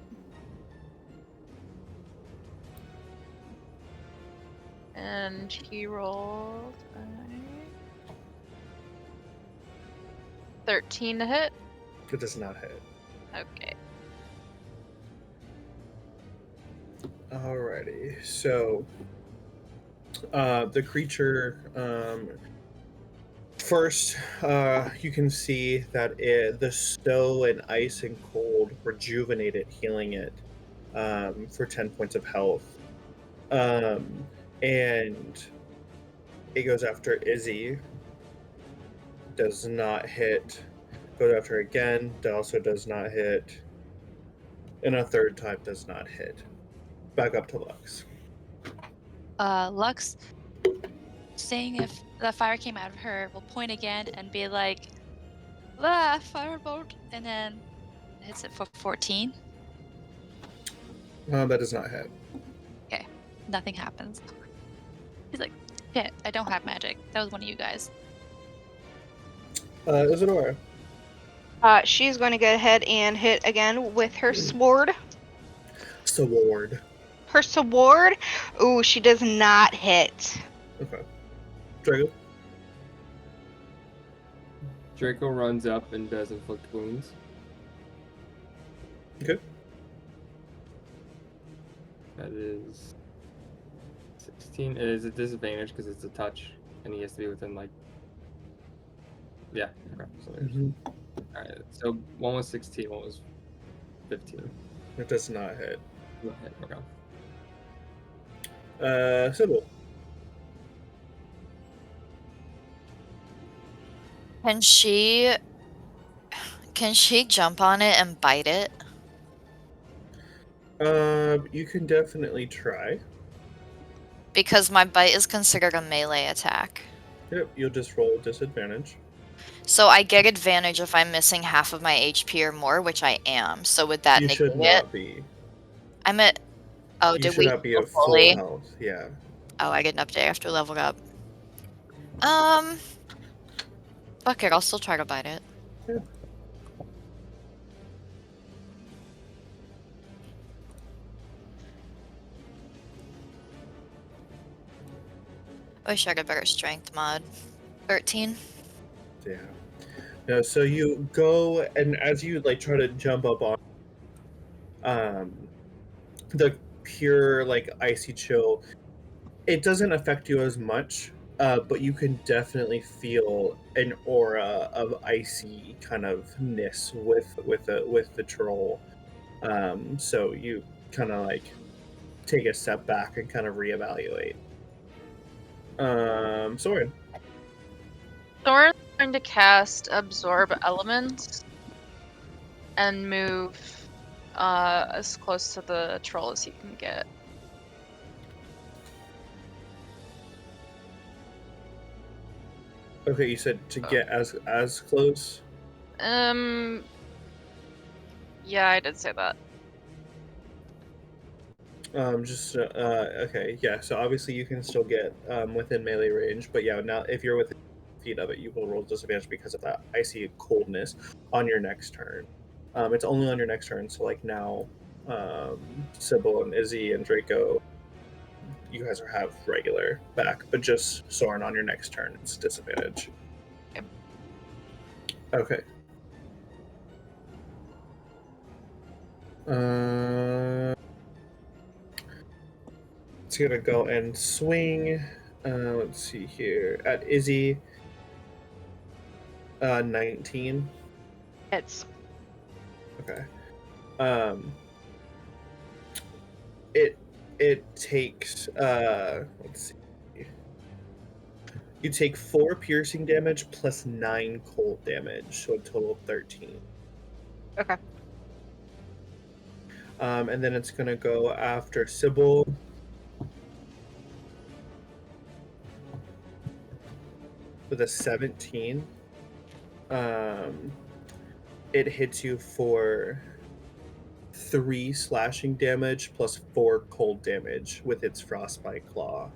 And he rolled 13 to hit. It does not hit. Okay. Alrighty. So, the creature, first, you can see that the snow and ice and cold rejuvenate it, healing it for 10 points of health. And it goes after Izzy. Does not hit. Goes after her again. Also does not hit. And a third time does not hit. Back up to Lux. Lux, seeing if the fire came out of her, will point again and be like, "Ah, firebolt," and then hits it for 14. That does not hit. Okay, nothing happens. He's like, "Shit, I don't have magic. That was one of you guys." Isadora. She's going to go ahead and hit again with her sword. Sword. Her sword? Ooh, she does not hit. Okay. Drago. Draco runs up and does inflict wounds. Okay. That is 16. It is a disadvantage because it's a touch, and he has to be within like. Yeah. Okay. So all right. So one was 16, one was 15. It does not hit. No hit. Okay. Sybil. Can she jump on it and bite it? You can definitely try. Because my bite is considered a melee attack. Yep, you'll just roll with disadvantage. So I get advantage if I'm missing half of my HP or more, which I am. So would that You negate should it? not be. I'm at. Oh, You did should we not be heal at full fully? health. Yeah. Oh, I get an update after level up. Fuck it, I'll still try to bite it. Yeah. Wish I had a better strength mod. 13. Yeah. No, so you go, and as you like try to jump up on the pure like icy chill, it doesn't affect you as much but you can definitely feel an aura of icy kind of ness with the troll. So you kind of like take a step back and kind of reevaluate. Soren. Thorin's going to cast Absorb Elements and move as close to the troll as he can get. Okay, you said to get as close. Yeah, I did say that. Okay, yeah. So obviously you can still get within melee range, but yeah, now if you're within feet of it, you will roll disadvantage because of that icy coldness on your next turn. It's only on your next turn, so like now, Sybil and Izzy and Draco, you guys have regular back, but just Soren on your next turn, it's disadvantage. Okay. It's gonna go and swing. Let's see here at Izzy. 19. It's Okay. It takes let's see. You take 4 piercing damage plus 9 cold damage, so a total of 13. okay. And then it's gonna go after Sybil. With a 17. It hits you for 3 slashing damage plus 4 cold damage with its frostbite claw.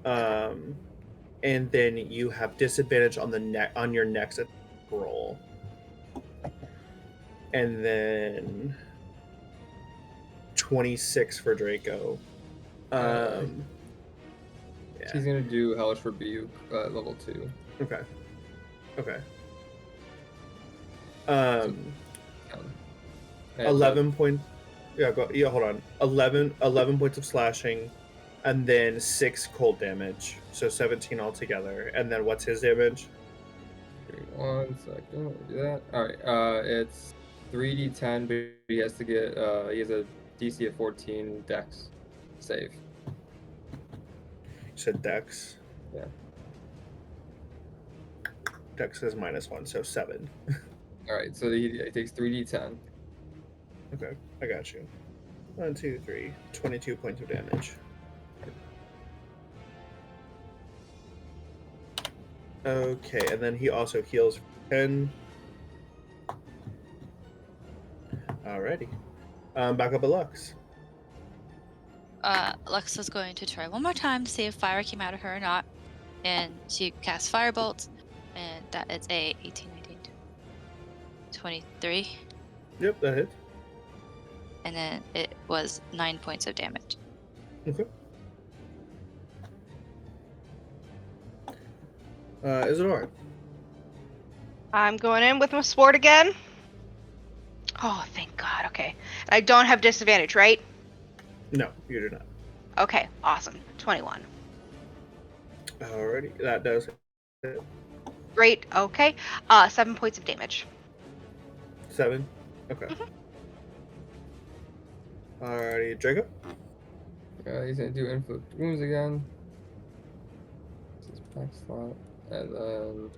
And then you have disadvantage on on your next roll. And then 26 for Draco. Yeah. He's gonna do Hellish Rebuke level 2. Okay. Okay. 11 points. Yeah, hold on. 11 points of slashing, and then 6 cold damage. So 17 altogether. And then what's his damage? Give me 1 second. We'll do that. All right. It's 3d10, but he has to get. He has a DC of 14 Dex save. You said Dex. Yeah. Dex is -1, so 7. All right. So he takes 3d10. Okay, I got you. 1, 2, 3. 22 points of damage. Okay, and then he also heals 10. Alrighty. Back up at Lux. Lux is going to try one more time to see if fire came out of her or not. And she casts Firebolt, and that is a 18, 19, 23. Yep, that hits. And then it was 9 points of damage. Okay. Isadora. I'm going in with my sword again. Oh, thank God. Okay. I don't have disadvantage, right? No, you do not. Okay, awesome. 21. Alrighty, that does hit. Great. Okay. 7 points of damage. 7? Okay. Alrighty, Draco? He's gonna do inflict wounds again. This is back slot. And then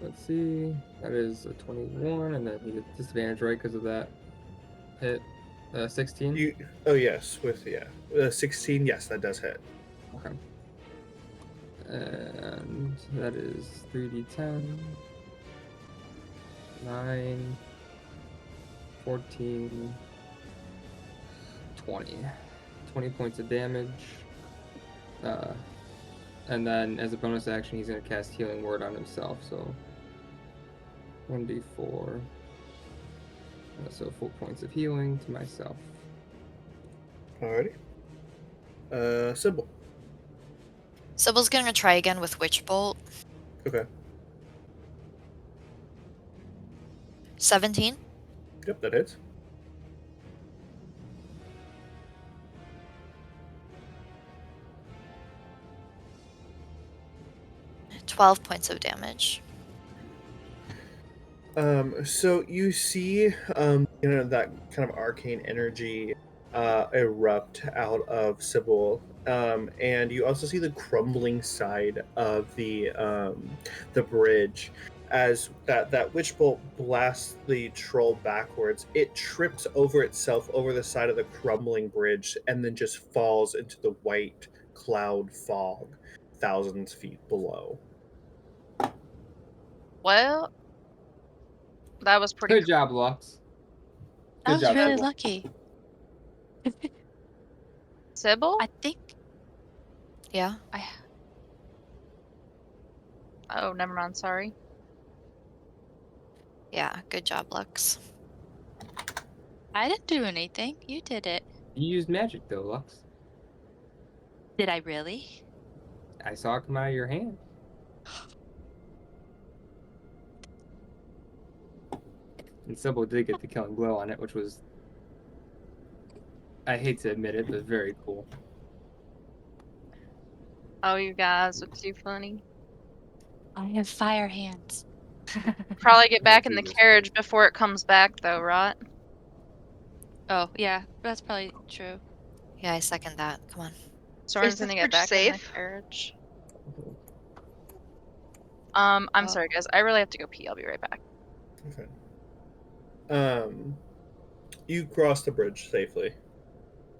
let's see. That is a 21, and then he gets disadvantage, right, because of that hit. 16? Oh yes, 16, yes, that does hit. Okay. And that is 3d10. 9, 14, 20. 20 points of damage. And then as a bonus action, he's going to cast Healing Word on himself. So 1d4. So 4 points of healing to myself. Alrighty. Sybil. Sybil's gonna try again with Witch Bolt. Okay. 17. Yep, that hits. 12 points of damage. So you see, that kind of arcane energy erupt out of Sybil, and you also see the crumbling side of the bridge as that witch bolt blasts the troll backwards. It trips over itself over the side of the crumbling bridge and then just falls into the white cloud fog thousands feet below. Well, that was pretty Good cool. job, Lux. I Good was job, really Sybil. lucky. Sybil? I think Yeah. Oh, never mind. Sorry. Yeah, good job, Lux. I didn't do anything. You did it. You used magic though, Lux. Did I really? I saw it come out of your hand. And Sybil did get the killing blow on it, which was, I hate to admit it, but very cool. Oh, you guys are too funny. I have fire hands. Probably get Oh, back in the Jesus carriage Christ. before it comes back, though, right? Oh, yeah, that's probably true. Yeah, I second that. Come on. Soren's Is this gonna get bridge back in the safe? carriage. I'm Oh. sorry, guys. I really have to go pee. I'll be right back. Okay. You cross the bridge safely.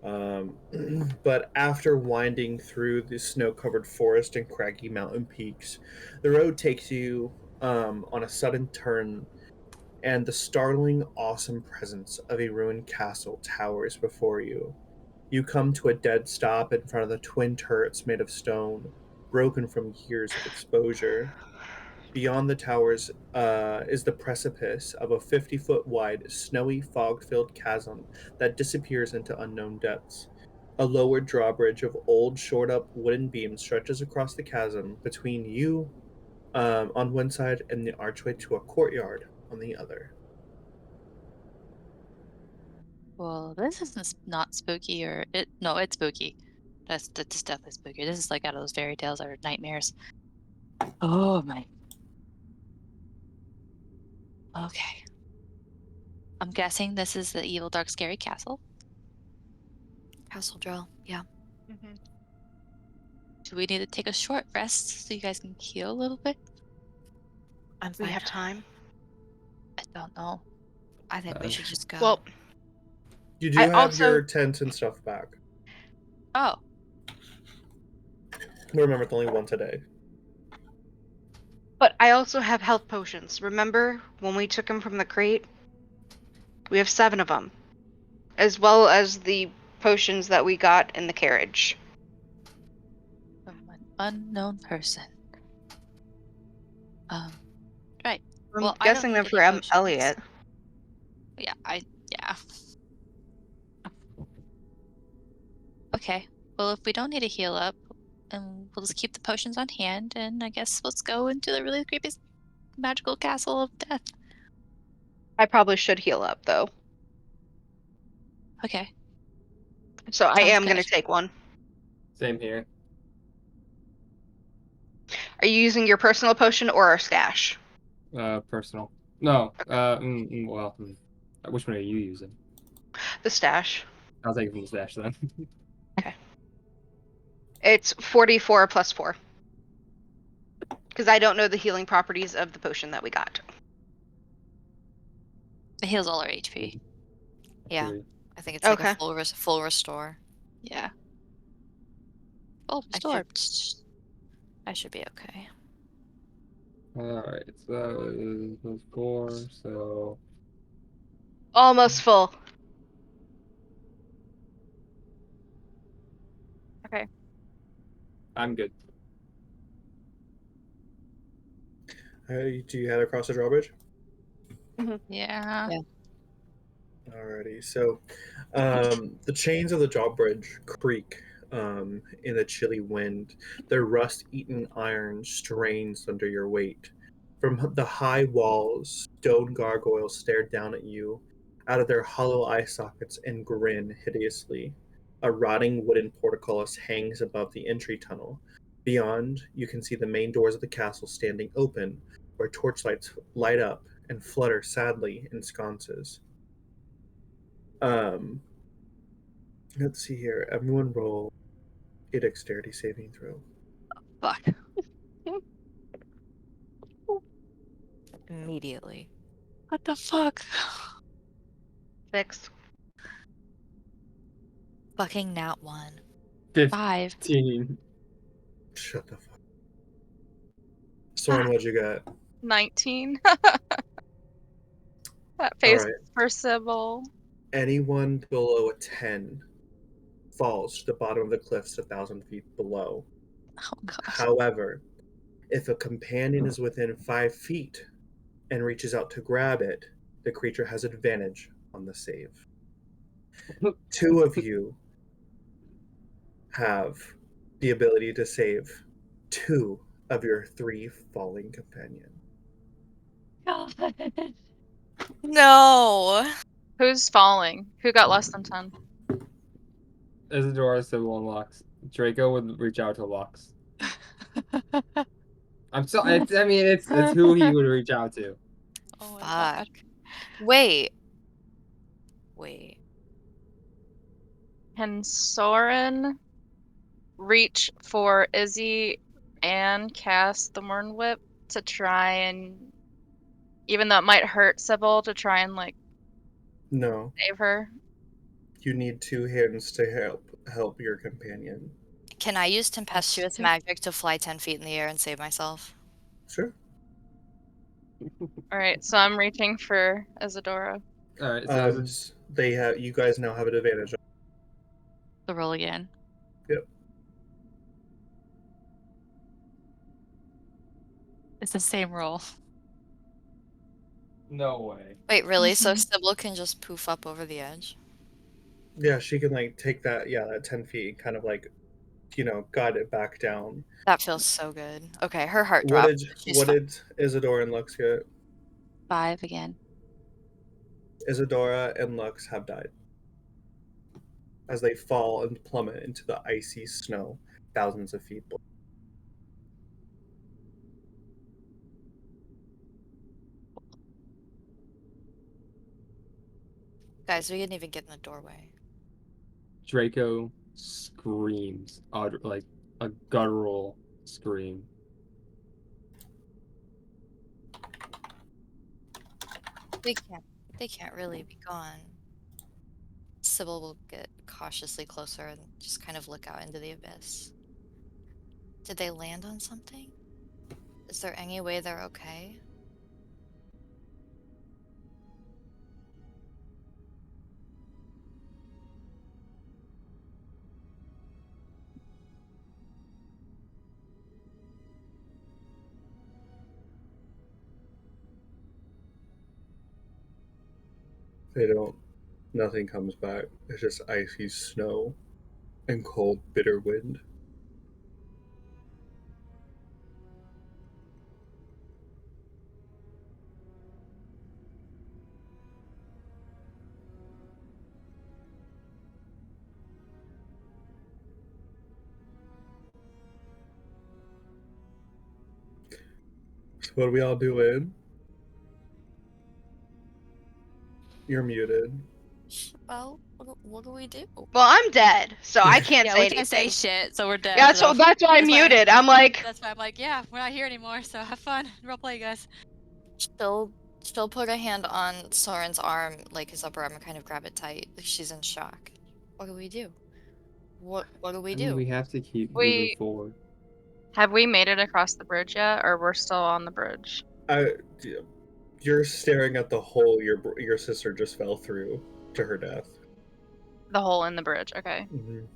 But after winding through the snow-covered forest and craggy mountain peaks, the road takes you on a sudden turn, and the startling, awesome presence of a ruined castle towers before you. You come to a dead stop in front of the twin turrets made of stone, broken from years of exposure. Beyond the towers is the precipice of a 50-foot wide, snowy, fog filled chasm that disappears into unknown depths. A lowered drawbridge of old, shored up wooden beams stretches across the chasm between you on one side and the archway to a courtyard on the other. Well, this is not spooky or it. No, it's spooky. That's definitely spooky. This is like out of those fairy tales or nightmares. Oh my. Okay. I'm guessing this is the evil, dark, scary castle. Castle drill. Yeah. Do we need to take a short rest so you guys can heal a little bit? I'm We fine. have time. I don't know. I think we should just go. Well, You do I have also- your tent and stuff back. Oh, Remember, it's only one today. but I also have health potions. Remember when we took them from the crate? We have 7 of them, as well as the potions that we got in the carriage. from an unknown person. Right. I'm Well, I don't guessing need they're any for potions. Elliot. Yeah, yeah. Okay. Well, if we don't need to heal up, and we'll just keep the potions on hand, and I guess let's go into the really creepy magical castle of death. I probably should heal up though, Okay. so I Sounds am going to good. take one. Same here. Are you using your personal potion or our stash? Personal. No. Which one are you using? The stash. I'll take it from the stash then. It's 44 plus 4. Because I don't know the healing properties of the potion that we got. It heals all our HP. Yeah. Three. I think it's like Okay. a full restore. Yeah. Oh, I store. I should be okay. Alright, so that was 4, so Almost full. Okay. I'm good. Do you head across the drawbridge? Yeah. Yeah. Alrighty, so the chains of the drawbridge creak in the chilly wind. Their rust-eaten iron strains under your weight. From the high walls, stone gargoyles stare down at you out of their hollow eye sockets and grin hideously. A rotting wooden portcullis hangs above the entry tunnel. Beyond, you can see the main doors of the castle standing open, where torchlights light up and flutter sadly in sconces. Let's see here. Everyone roll a dexterity saving throw. Fuck. Immediately. What the fuck? 6. Fucking nat 1. 5. 15. Shut the fuck. Soren, what'd you get? 19. That All face right. for Sybil. Anyone below a 10 falls to the bottom of the cliffs 1,000 feet below. Oh god. However, if a companion is within 5 feet and reaches out to grab it, the creature has advantage on the save. 2 of you have the ability to save 2 of your 3 falling companions. God. No! Who's falling? Who got less than 10? Isadora, Sybil, and Lux. Draco would reach out to Lux. It's who he would reach out to. Oh my Fuck. god. Wait. Can Soren reach for Izzy and cast the Morn Whip to try and, even though it might hurt Sybil, to try and like No, save her? you need 2 hands to help your companion. Can I use tempestuous magic to fly 10 feet in the air and save myself? Sure. All right, so I'm reaching for Isadora. All right, so You guys now have an advantage. The roll again. Yep. It's the same roll. no way. Wait, really? So Mhm. Sybil can just poof up over the edge? Yeah, she can like take that 10 feet and kind of like, guide it back down. That feels so good. Okay, her heart What dropped. did She's what fine. did Isadora and Lux get? 5 again. Isadora and Lux have died as they fall and plummet into the icy snow thousands of feet below. Guys, we didn't even get in the doorway. Draco screams, like a guttural scream. They can't really be gone. Sybil will get cautiously closer and just kind of look out into the abyss. Did they land on something? Is there any way they're okay? They don't. Nothing comes back. It's just icy snow and cold, bitter wind. So what are we all doing? You're muted. Well, what do we do? Well, I'm dead, so I can't Yeah, say we can't say anything. shit, so we're dead. Yeah, so that's why I'm That's why- muted. I'm like, That's why I'm like, yeah, we're not here anymore, so have fun. Roleplay, guys. She'll put a hand on Soren's arm, like his upper arm, and kind of grab it tight. Like she's in shock. What do we do? What do we do? We have to keep moving forward. Have we made it across the bridge yet, or we're still on the bridge? You're staring at the hole your sister just fell through to her death. The hole in the bridge, okay. Mm-hmm.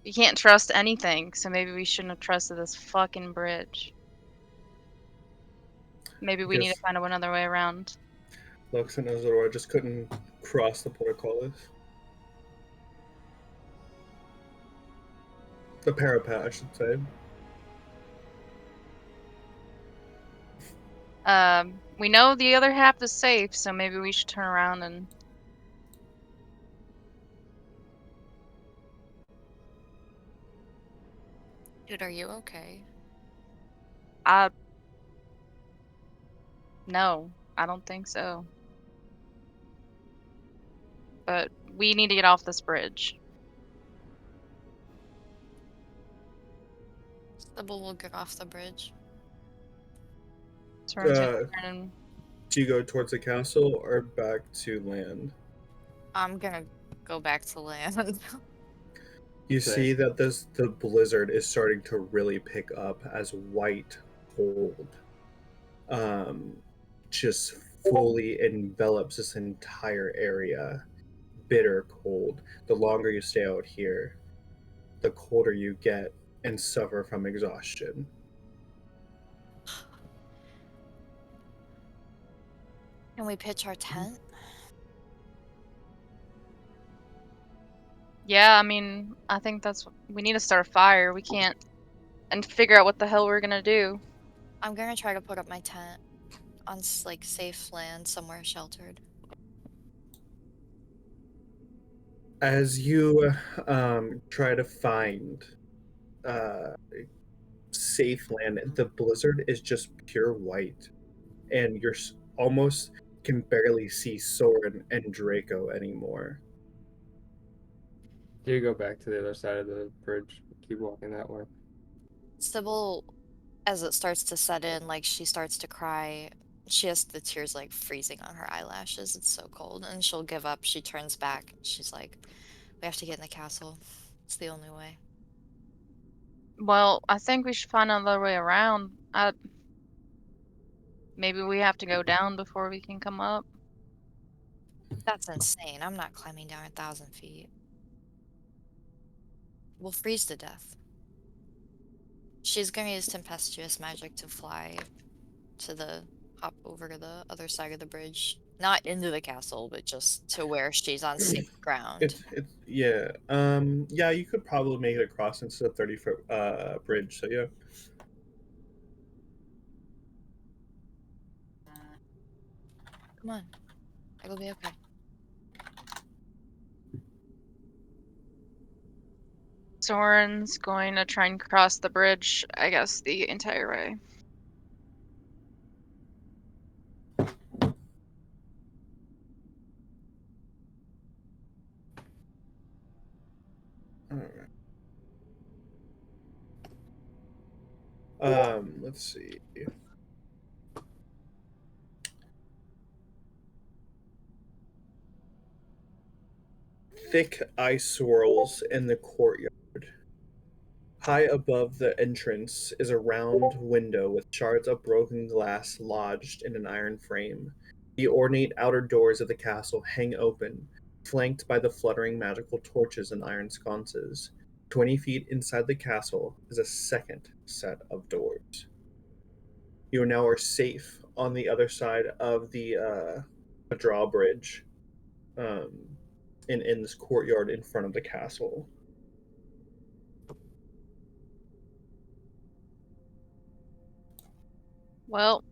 You can't trust anything, so maybe we shouldn't have trusted this fucking bridge. Maybe we need to find another way around. Lux and Isadora just couldn't cross the portcullis. The parapet, I should say. We know the other half is safe, so maybe we should turn around and Dude, are you okay? No, I don't think so. But we need to get off this bridge. Sybil will get off the bridge. Soren's gonna turn. Do you go towards the castle or back to land? I'm gonna go back to land. You Same. see that the blizzard is starting to really pick up as white cold just fully envelops this entire area. Bitter cold. The longer you stay out here, the colder you get and suffer from exhaustion. Can we pitch our tent? Yeah, I mean, I think we need to start a fire. We can't, and figure out what the hell we're gonna do. I'm gonna try to put up my tent on like safe land, somewhere sheltered. As you try to find safe land, the blizzard is just pure white, and you're almost can barely see Soren and Draco anymore. Do you go back to the other side of the bridge? Keep walking that way. Sybil, as it starts to set in, like she starts to cry. She has the tears like freezing on her eyelashes. It's so cold. And she'll give up. She turns back. She's like, we have to get in the castle. It's the only way. Well, I think we should find another way around. Maybe we have to go down before we can come up. That's insane. I'm not climbing down 1,000 feet. We'll freeze to death. She's gonna use tempestuous magic to fly hop over to the other side of the bridge. Not into the castle, but just to where she's on safe ground. Yeah. Yeah, you could probably make it across into the 30-foot bridge, so yeah. Come on. It'll be okay. Soren's going to try and cross the bridge, I guess, the entire way. Let's see. Thick ice swirls in the courtyard. High above the entrance is a round window with shards of broken glass lodged in an iron frame. The ornate outer doors of the castle hang open, flanked by the fluttering magical torches and iron sconces. 20 feet inside the castle is a second set of doors. You now are safe on the other side of the drawbridge um, in this courtyard in front of the castle. Well,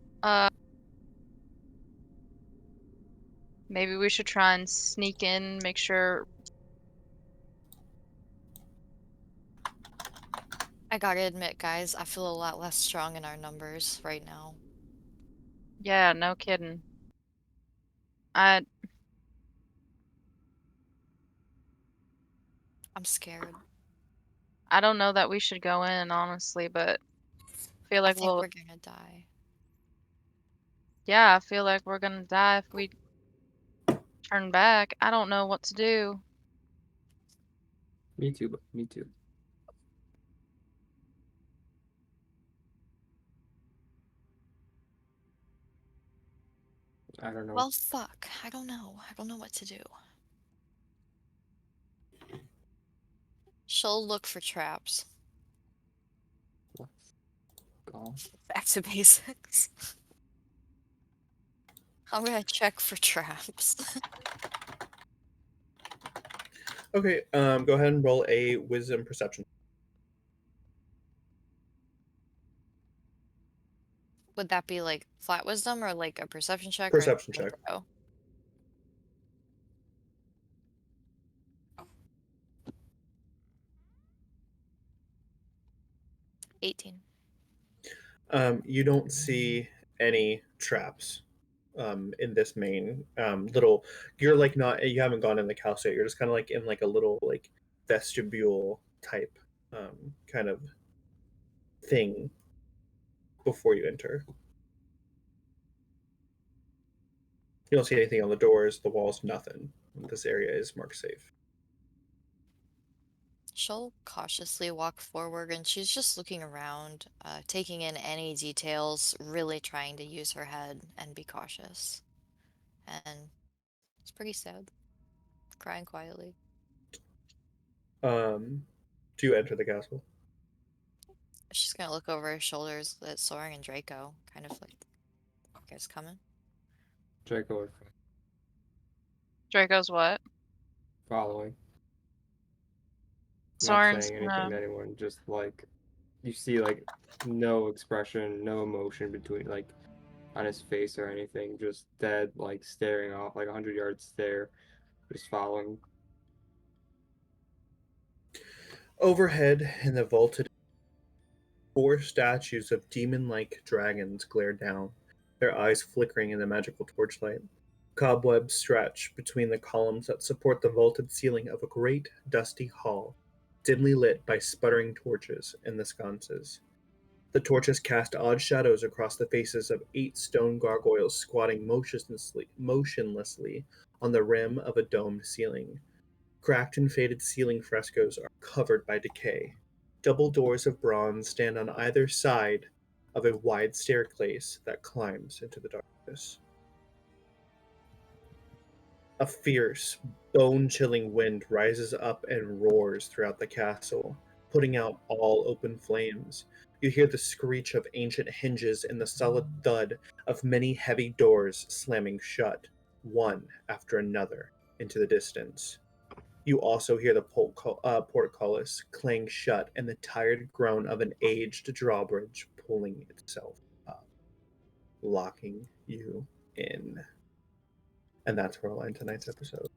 maybe we should try and sneak in, make sure. I gotta admit, guys, I feel a lot less strong in our numbers right now. Yeah, no kidding. I I'm scared. I don't know that we should go in, honestly, but I feel I like think we're gonna die. yeah, I feel like we're gonna die if we turn back. I don't know what to do. Me too, but me too. I don't know. Well, fuck. I don't know. I don't know what to do. She'll look for traps. Let's go. Back to basics. I'm gonna check for traps. Okay, go ahead and roll a wisdom perception. Would that be like flat wisdom or like a perception check or Perception check. throw? 18. You don't see any traps in this main little. You're like not. You haven't gone in the house yet. You're just kind of like in like a little like vestibule type kind of thing before you enter. You don't see anything on the doors, the walls, nothing. This area is marked safe. She'll cautiously walk forward and she's just looking around, taking in any details, really trying to use her head and be cautious. And it's pretty sad, crying quietly. Do you enter the castle? She's gonna look over her shoulders at Soren and Draco, kind of like, you guys coming? Draco Draco's what? following, not Soren's saying anything to anyone. Just like you see, like no expression, no emotion between like on his face or anything. Just dead, like staring off, like 100 yard stare, just following. Overhead in the vaulted, 4 statues of demon-like dragons glare down, their eyes flickering in the magical torchlight. Cobwebs stretch between the columns that support the vaulted ceiling of a great, dusty hall, dimly lit by sputtering torches in the sconces. The torches cast odd shadows across the faces of 8 stone gargoyles squatting motionlessly on the rim of a domed ceiling. Cracked and faded ceiling frescoes are covered by decay. Double doors of bronze stand on either side of a wide staircase that climbs into the darkness. A fierce, bone-chilling wind rises up and roars throughout the castle, putting out all open flames. You hear the screech of ancient hinges and the solid thud of many heavy doors slamming shut, one after another, into the distance. You also hear the portcullis clang shut and the tired groan of an aged drawbridge pulling itself up, locking you in. And that's where I'll end tonight's episode.